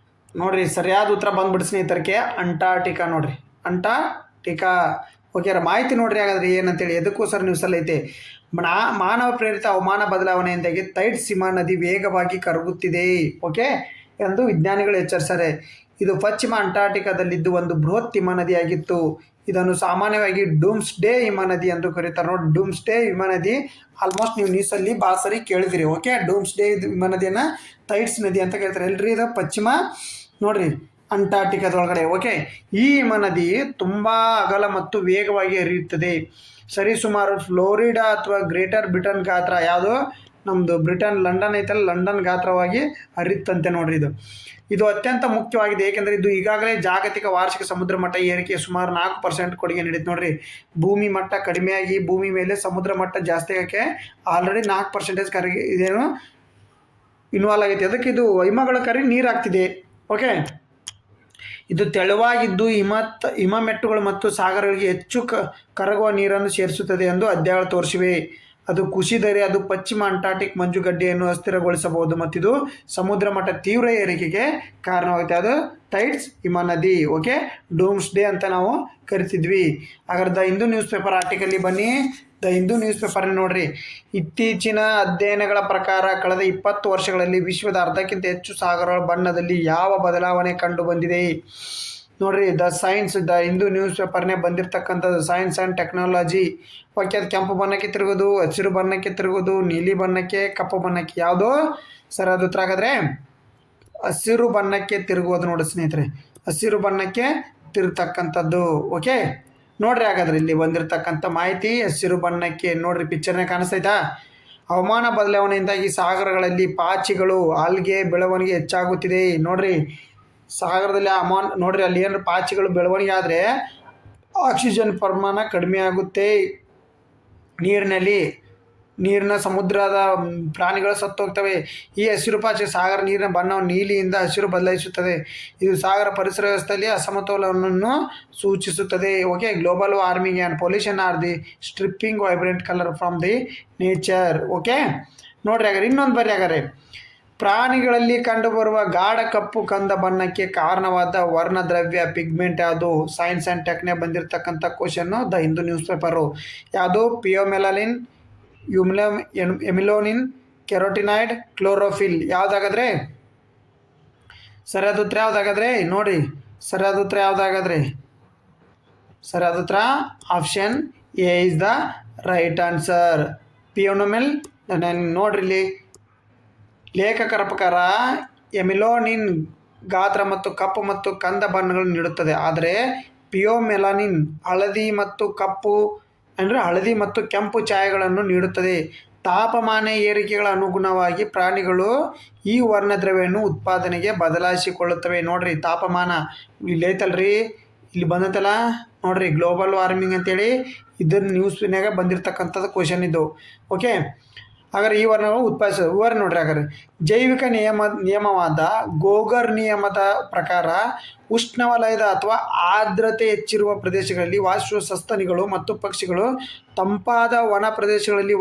ನೋಡ್ರಿ, ಸರಿಯಾದ ಉತ್ತರ ಬಂದ್ಬಿಟ್ಟು ಸ್ನೇಹಿತರಿಗೆ ಅಂಟಾರ್ಟಿಕಾ. ನೋಡ್ರಿ, ಅಂಟಾರ್ಟಿಕಾ. ಓಕೆ, ಮಾಹಿತಿ ನೋಡ್ರಿ ಹಾಗಾದ್ರೆ ಏನಂತೇಳಿ. ಎದಕ್ಕೋಸ್ಕರ ನ್ಯೂಸಲ್ಲಿ ಐತೆ? ಮಾನವ ಪ್ರೇರಿತ ಹವಾಮಾನ ಬದಲಾವಣೆಯಿಂದಾಗಿ ಥೈಟ್ಸ್ ಹಿಮ ನದಿ ವೇಗವಾಗಿ ಕರಗುತ್ತಿದೆ, ಓಕೆ, ಎಂದು ವಿಜ್ಞಾನಿಗಳು ಎಚ್ಚರಿಸ್ತಾರೆ. ಇದು ಪಶ್ಚಿಮ ಅಂಟಾರ್ಟಿಕಾದಲ್ಲಿದ್ದು ಒಂದು ಬೃಹತ್ ಹಿಮ ನದಿಯಾಗಿತ್ತು. ಇದನ್ನು ಸಾಮಾನ್ಯವಾಗಿ ಡೂಮ್ಸ್ಡೇ ಹಿಮ ನದಿ ಎಂದು ಕರೀತಾರೆ. ನೋಡಿ, ಡೂಮ್ಸ್ಡೇ ಹಿಮ ನದಿ ಆಲ್ಮೋಸ್ಟ್ ನೀವು ನ್ಯೂಸಲ್ಲಿ ಭಾಳ ಸರಿ ಕೇಳಿದಿರಿ. ಓಕೆ, ಡೂಮ್ಸ್ಡೇ ಹಿಮ ನದಿಯನ್ನು ಥೈಟ್ಸ್ ನದಿ ಅಂತ ಕೇಳ್ತಾರೆ. ಎಲ್ರಿ, ಇದು ಪಶ್ಚಿಮ ನೋಡ್ರಿ ಅಂಟಾರ್ಟಿಕಾದೊಳಗಡೆ. ಓಕೆ, ಈ ಹಿಮ ನದಿ ತುಂಬ ಅಗಲ ಮತ್ತು ವೇಗವಾಗಿ ಹರಿಯುತ್ತದೆ. ಸರಿಸುಮಾರು ಫ್ಲೋರಿಡಾ ಅಥವಾ ಗ್ರೇಟರ್ ಬ್ರಿಟನ್ ಗಾತ್ರ, ಯಾವುದು ನಮ್ಮದು ಬ್ರಿಟನ್ ಲಂಡನ್ ಐತಲ್ಲ, ಲಂಡನ್ ಗಾತ್ರವಾಗಿ ಹರಿಯುತ್ತಂತೆ. ನೋಡ್ರಿ, ಇದು ಅತ್ಯಂತ ಮುಖ್ಯವಾಗಿದೆ. ಏಕೆಂದರೆ ಇದು ಈಗಾಗಲೇ ಜಾಗತಿಕ ವಾರ್ಷಿಕ ಸಮುದ್ರ ಮಟ್ಟ ಏರಿಕೆ ಸುಮಾರು 4% ಕೊಡುಗೆ ನೀಡಿದೆ. ನೋಡ್ರಿ, ಭೂಮಿ ಮಟ್ಟ ಕಡಿಮೆಯಾಗಿ ಭೂಮಿ ಮೇಲೆ ಸಮುದ್ರ ಮಟ್ಟ ಜಾಸ್ತಿ ಆಗೋಕ್ಕೆ ಆಲ್ರೆಡಿ 4% ಇದೇನು ಇನ್ವಾಲ್ವ್ ಆಗೈತೆ. ಅದಕ್ಕೆ ಇದು ಹಿಮಗಳ ಕರಿ ನೀರಾಗ್ತಿದೆ. ಓಕೆ, ಇದು ತೆಳುವಾಗಿದ್ದು ಹಿಮಮೆಟ್ಟುಗಳು ಮತ್ತು ಸಾಗರಗಳಿಗೆ ಹೆಚ್ಚು ಕರಗುವ ನೀರನ್ನು ಸೇರಿಸುತ್ತದೆ ಎಂದು ಅಧ್ಯಯನಗಳು ತೋರಿಸಿವೆ. ಅದು ಕುಸಿದರೆ ಅದು ಪಶ್ಚಿಮ ಅಂಟಾರ್ಟಿಕ್ ಮಂಜುಗಡ್ಡೆಯನ್ನು ಅಸ್ಥಿರಗೊಳಿಸಬಹುದು ಮತ್ತು ಇದು ಸಮುದ್ರ ಮಟ್ಟ ತೀವ್ರ ಏರಿಕೆಗೆ ಕಾರಣವಾಗುತ್ತೆ. ಅದು ಥೈಟ್ಸ್ ಹಿಮ ನದಿ. ಓಕೆ, ಡೂಮ್ಸ್ಡೇ ಅಂತ ನಾವು ಕರಿತಿದ್ವಿ. ಹಾಗಾದ್ರೆ ದ ಹಿಂದೂ ನ್ಯೂಸ್ ಪೇಪರ್ ಆರ್ಟಿಕಲ್ಲಿ ಬನ್ನಿ. ದ ಹಿಂದೂ ನ್ಯೂಸ್ ಪೇಪರ್ ನೋಡ್ರಿ. ಇತ್ತೀಚಿನ ಅಧ್ಯಯನಗಳ ಪ್ರಕಾರ ಕಳೆದ 20 ವರ್ಷಗಳಲ್ಲಿ ವಿಶ್ವದ ಅರ್ಧಕ್ಕಿಂತ ಹೆಚ್ಚು ಸಾಗರಗಳ ಬಣ್ಣದಲ್ಲಿ ಯಾವ ಬದಲಾವಣೆ ಕಂಡು ಬಂದಿದೆ? ನೋಡ್ರಿ, ದ ಹಿಂದೂ ನ್ಯೂಸ್ ಪೇಪರ್ನೇ ಬಂದಿರತಕ್ಕಂಥದ್ದು ಸೈನ್ಸ್ ಆ್ಯಂಡ್ ಟೆಕ್ನಾಲಜಿ. ಓಕೆ, ಅದು ಕೆಂಪು ಬಣ್ಣಕ್ಕೆ ತಿರುಗೋದು, ಹಸಿರು ಬಣ್ಣಕ್ಕೆ ತಿರುಗೋದು, ನೀಲಿ ಬಣ್ಣಕ್ಕೆ, ಕಪ್ಪು ಬಣ್ಣಕ್ಕೆ. ಯಾವುದು ಸರಿಯಾದ ಉತ್ತರ? ಹಾಗಾದರೆ ಹಸಿರು ಬಣ್ಣಕ್ಕೆ ತಿರುಗೋದು ನೋಡಿ ಸ್ನೇಹಿತರೆ, ಹಸಿರು ಬಣ್ಣಕ್ಕೆ ತಿರುಗತಕ್ಕಂಥದ್ದು. ಓಕೆ, ನೋಡ್ರಿ ಹಾಗಾದ್ರೆ ಇಲ್ಲಿ ಬಂದಿರತಕ್ಕಂಥ ಮಾಹಿತಿ ಹಸಿರು ಬಣ್ಣಕ್ಕೆ. ನೋಡ್ರಿ, ಪಿಕ್ಚರ್ನೇ ಕಾಣಿಸ್ತೈತಾ? ಹವಾಮಾನ ಬದಲಾವಣೆಯಿಂದಾಗಿ ಸಾಗರಗಳಲ್ಲಿ ಪಾಚಿಗಳು, ಆಲ್ಗೆ ಬೆಳವಣಿಗೆ ಹೆಚ್ಚಾಗುತ್ತಿದೆ. ನೋಡ್ರಿ, ಸಾಗರದಲ್ಲಿ ನೋಡ್ರಿ, ಅಲ್ಲಿ ಏನಾರು ಪಾಚಿಗಳು ಬೆಳವಣಿಗೆ ಆದರೆ ಆಕ್ಸಿಜನ್ ಪ್ರಮಾಣ ಕಡಿಮೆ ಆಗುತ್ತೆ. ನೀರಿನ ಸಮುದ್ರದ ಪ್ರಾಣಿಗಳು ಸತ್ತೋಗ್ತವೆ. ಈ ಹಸಿರು ಪಾಚಿ ಸಾಗರ ನೀರಿನ ಬಣ್ಣವನ್ನು ನೀಲಿಯಿಂದ ಹಸಿರು ಬದಲಾಯಿಸುತ್ತದೆ. ಇದು ಸಾಗರ ಪರಿಸರ ವ್ಯವಸ್ಥೆಯಲ್ಲಿ ಅಸಮತೋಲನವನ್ನು ಸೂಚಿಸುತ್ತದೆ. Okay, global warming and pollution R the stripping vibrant colour from the nature. Okay, ನೋಡ್ರಿ ಹಾಗಾದ್ರೆ ಇನ್ನೊಂದು ಬರ್ರಿ. ಹಾಗಾದ್ರೆ ಪ್ರಾಣಿಗಳಲ್ಲಿ ಕಂಡುಬರುವ ಗಾಢ ಕಪ್ಪು ಕಂದ ಬಣ್ಣಕ್ಕೆ ಕಾರಣವಾದ ವರ್ಣದ್ರವ್ಯ ಪಿಗ್ಮೆಂಟ್ ಯಾವುದು? ಸೈನ್ಸ್ ಆ್ಯಂಡ್ ಟೆಕ್ನೇ ಬಂದಿರತಕ್ಕಂಥ question the Hindu news paper. ಯಾವುದು? ಪಿಯೋಮೆಲನಿನ್, ಎಮಿಲೋನಿನ್, ಕೆರೋಟಿನಾಯ್ಡ್, ಕ್ಲೋರೋಫಿಲ್. ಯಾವುದಾಗಾದ್ರೆ ಸರಿಯಾದ ಉತ್ತರ? ಯಾವುದಾಗಾದ್ರೆ ನೋಡಿ, ಸರಿಯಾದ ಉತ್ತರ ಯಾವುದಾಗಾದ್ರೆ? ಸರಿಯಾದ ಉತ್ತರ option A is the right answer. ಪಿಯೋಮೆಲ್. ನೋಡ್ರಿ, ಇಲ್ಲಿ ಲೇಖಕರ ಪ್ರಕಾರ ಎಮಿಲೋನಿನ್ ಗಾತ್ರ ಮತ್ತು ಕಪ್ಪು ಮತ್ತು ಕಂದ ಬಣ್ಣಗಳನ್ನು ನೀಡುತ್ತದೆ. ಆದರೆ ಪಿಯೋಮೆಲನಿನ್ ಹಳದಿ ಮತ್ತು ಕೆಂಪು ಛಾಯೆಗಳನ್ನು ನೀಡುತ್ತದೆ. ತಾಪಮಾನ ಏರಿಕೆಗಳ ಅನುಗುಣವಾಗಿ ಪ್ರಾಣಿಗಳು ಈ ವರ್ಣದ್ರವ್ಯವನ್ನು ಉತ್ಪಾದನೆಗೆ ಬದಲಾಯಿಸಿಕೊಳ್ಳುತ್ತವೆ. ನೋಡ್ರಿ, ತಾಪಮಾನ ಇಲ್ಲಿ ಐತಲ್ರಿ, ಇಲ್ಲಿ ಬಂದೈತಲ್ಲ ನೋಡ್ರಿ, ಗ್ಲೋಬಲ್ ವಾರ್ಮಿಂಗ್ ಅಂತೇಳಿ ಇದನ್ನು ನ್ಯೂಸ್ನಾಗ ಬಂದಿರತಕ್ಕಂಥದ್ದು ಕ್ವಶನ್ ಇದು. ಓಕೆ, ಹಾಗಾದ್ರೆ ಈ ವರ್ಣಗಳು ಉತ್ಪಾದಿಸೋದು ವಿವರ ನೋಡ್ರಿ. ಹಾಗಾದ್ರೆ ಜೈವಿಕ ನಿಯಮವಾದ ಗೋಗರ್ ನಿಯಮದ ಪ್ರಕಾರ ಉಷ್ಣವಲಯದ ಅಥವಾ ಆರ್ದ್ರತೆ ಹೆಚ್ಚಿರುವ ಪ್ರದೇಶಗಳಲ್ಲಿ ವಾಸಿಸುವ ಸಸ್ತನಿಗಳು ಮತ್ತು ಪಕ್ಷಿಗಳು ತಂಪಾದ ವನ ಪ್ರದೇಶಗಳಲ್ಲಿ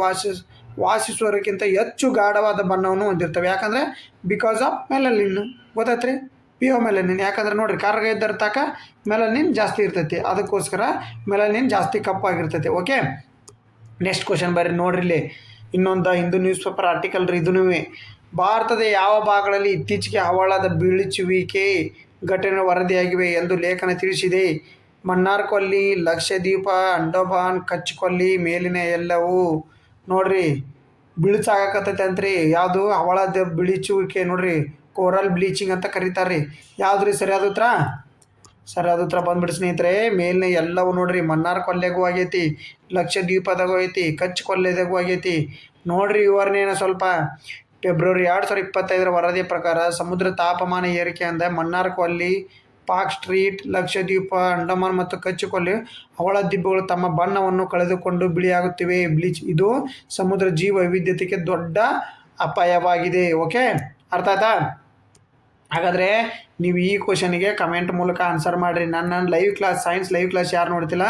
ವಾಸಿಸುವುದಕ್ಕಿಂತ ಹೆಚ್ಚು ಗಾಢವಾದ ಬಣ್ಣವನ್ನು ಹೊಂದಿರ್ತವೆ. ಯಾಕಂದರೆ ಬಿಕಾಸ್ ಆಫ್ ಮೆಲನಿನ್. ಗೊತ್ತಾಯ್ತು? ಪಿಯೋಮೆಲನಿನ್. ಯಾಕಂದ್ರೆ ನೋಡ್ರಿ, ಕರ್ಗ ಇದ್ದರ ತನಕ ಮೆಲನಿನ್ ಜಾಸ್ತಿ ಇರ್ತೈತಿ, ಅದಕ್ಕೋಸ್ಕರ ಮೆಲನಿನ್ ಜಾಸ್ತಿ ಕಪ್ಪಾಗಿರ್ತೈತಿ. ಓಕೆ, ನೆಕ್ಸ್ಟ್ ಕ್ವಶನ್ ಬರ್ರಿ. ನೋಡ್ರಿ, ಇಲ್ಲಿ ಇನ್ನೊಂದು ಹಿಂದೂ ನ್ಯೂಸ್ ಪೇಪರ್ ಆರ್ಟಿಕಲ್ ರೀ. ಇದೂ ಭಾರತದ ಯಾವ ಭಾಗಗಳಲ್ಲಿ ಇತ್ತೀಚೆಗೆ ಹವಳದ ಬೀಳಿಸುವಿಕೆ ಘಟನೆ ವರದಿಯಾಗಿವೆ ಎಂದು ಲೇಖನ ತಿಳಿಸಿದೆ? ಮನ್ನಾರ್ ಕೊಲ್ಲಿ, ಲಕ್ಷದ್ವೀಪ, ಅಂಡಮಾನ್, ಕಚ್ ಕೊಲ್ಲಿ, ಮೇಲಿನ ಎಲ್ಲವೂ. ನೋಡ್ರಿ ಬೀಳ್ಸಾಗಕತ್ತೈತೆ ಅಂತ್ರಿ. ಯಾವುದು ಹವಳದ ಬೀಳಿಸುವಿಕೆ ನೋಡ್ರಿ, ಕೋರಲ್ ಬ್ಲೀಚಿಂಗ್ ಅಂತ ಕರೀತಾರೆ. ಯಾವ್ದ್ರಿ ಸರಿಯಾದ ಉತ್ತರ? ಸರಿಯಾದ ಉತ್ತರ ಬಂದ್ಬಿಡಿ ಸ್ನೇಹಿತರೆ, ಮೇಲಿನ ಎಲ್ಲವೂ ನೋಡ್ರಿ. ಮನ್ನಾರ್ ಕೊಲ್ಲೆಗೂ ಆಗೈತಿ, ಲಕ್ಷದ್ವೀಪದಾಗೂ ಐತಿ, ಕಚ್ ಕೊಲ್ಲೆದಾಗೂ ಆಗೈತಿ. ನೋಡ್ರಿ ವಿವರಣೆಯನ್ನು ಸ್ವಲ್ಪ. ಫೆಬ್ರವರಿ 2025 ವರದಿ ಪ್ರಕಾರ ಸಮುದ್ರ ತಾಪಮಾನ ಏರಿಕೆಯಿಂದ ಮನ್ನಾರ್ ಕೊಲ್ಲಿ, ಪಾಕ್ ಸ್ಟ್ರೀಟ್, ಲಕ್ಷದ್ವೀಪ, ಅಂಡಮಾನ್ ಮತ್ತು ಕಚ್ ಕೊಲ್ಲಿ ಹವಳ ದಿಬ್ಬಗಳು ತಮ್ಮ ಬಣ್ಣವನ್ನು ಕಳೆದುಕೊಂಡು ಬಿಳಿಯಾಗುತ್ತಿವೆ. ಇದು ಸಮುದ್ರ ಜೀವ ವೈವಿಧ್ಯತೆಗೆ ದೊಡ್ಡ ಅಪಾಯವಾಗಿದೆ. ಓಕೆ, ಅರ್ಥ ಆಯ್ತಾ? ಹಾಗಾದರೆ ನೀವು ಈ ಕ್ವಶನಿಗೆ ಕಮೆಂಟ್ ಮೂಲಕ ಆನ್ಸರ್ ಮಾಡಿರಿ. ನನ್ನ live class, science live class ಯಾರು ನೋಡ್ತಿಲ್ಲ,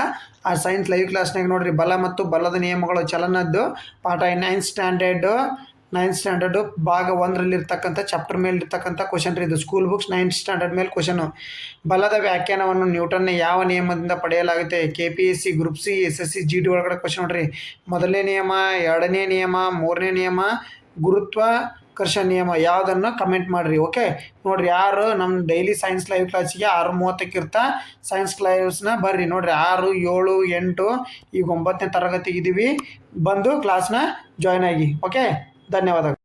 ಆ ಸೈನ್ಸ್ ಲೈವ್ ಕ್ಲಾಸ್ನಾಗ ನೋಡಿರಿ, ಬಲ ಮತ್ತು ಬಲದ ನಿಯಮಗಳು ಚಲನದ್ದು ಪಾಠ 9th ಸ್ಟ್ಯಾಂಡರ್ಡು ಭಾಗ 1ರಲ್ಲಿರ್ತಕ್ಕಂಥ ಚಾಪ್ಟರ್ ಮೇಲೆ ಇರ್ತಕ್ಕಂಥ ಕ್ವಶನ್ ರೀ ಇದು. ಸ್ಕೂಲ್ ಬುಕ್ಸ್ 9th ಸ್ಟ್ಯಾಂಡರ್ಡ್ ಮೇಲೆ ಕ್ವಶನು. ಬಲದ ವ್ಯಾಖ್ಯಾನವನ್ನು ನ್ಯೂಟನ್ನ ಯಾವ ನಿಯಮದಿಂದ ಪಡೆಯಲಾಗುತ್ತೆ? KPSC, group C, SSC, GD ಒಳಗಡೆ ಕ್ವಶನ್ ನೋಡ್ರಿ. ಮೊದಲನೇ ನಿಯಮ, ಎರಡನೇ ನಿಯಮ, ಮೂರನೇ ನಿಯಮ, ಗುರುತ್ವಾಕರ್ಷ ನಿಯಮ ಯಾವುದನ್ನು ಕಮೆಂಟ್ ಮಾಡಿರಿ. ಓಕೆ, ನೋಡಿರಿ ಯಾರು ನಮ್ಮ ಡೈಲಿ ಸೈನ್ಸ್ ಲೈವ್ ಕ್ಲಾಸಿಗೆ 6:30ಕ್ಕೆ ಇರ್ತಾ ಸೈನ್ಸ್ ಕ್ಲಾಸ್ನ ಬರ್ರಿ. ನೋಡಿರಿ 6, 7, 8 ಈಗ 9ನೇ ತರಗತಿಗೆ ಇದ್ದೀವಿ, ಬಂದು ಕ್ಲಾಸ್ನ ಜಾಯ್ನ್ ಆಗಿ. ಓಕೆ, ಧನ್ಯವಾದಗಳು.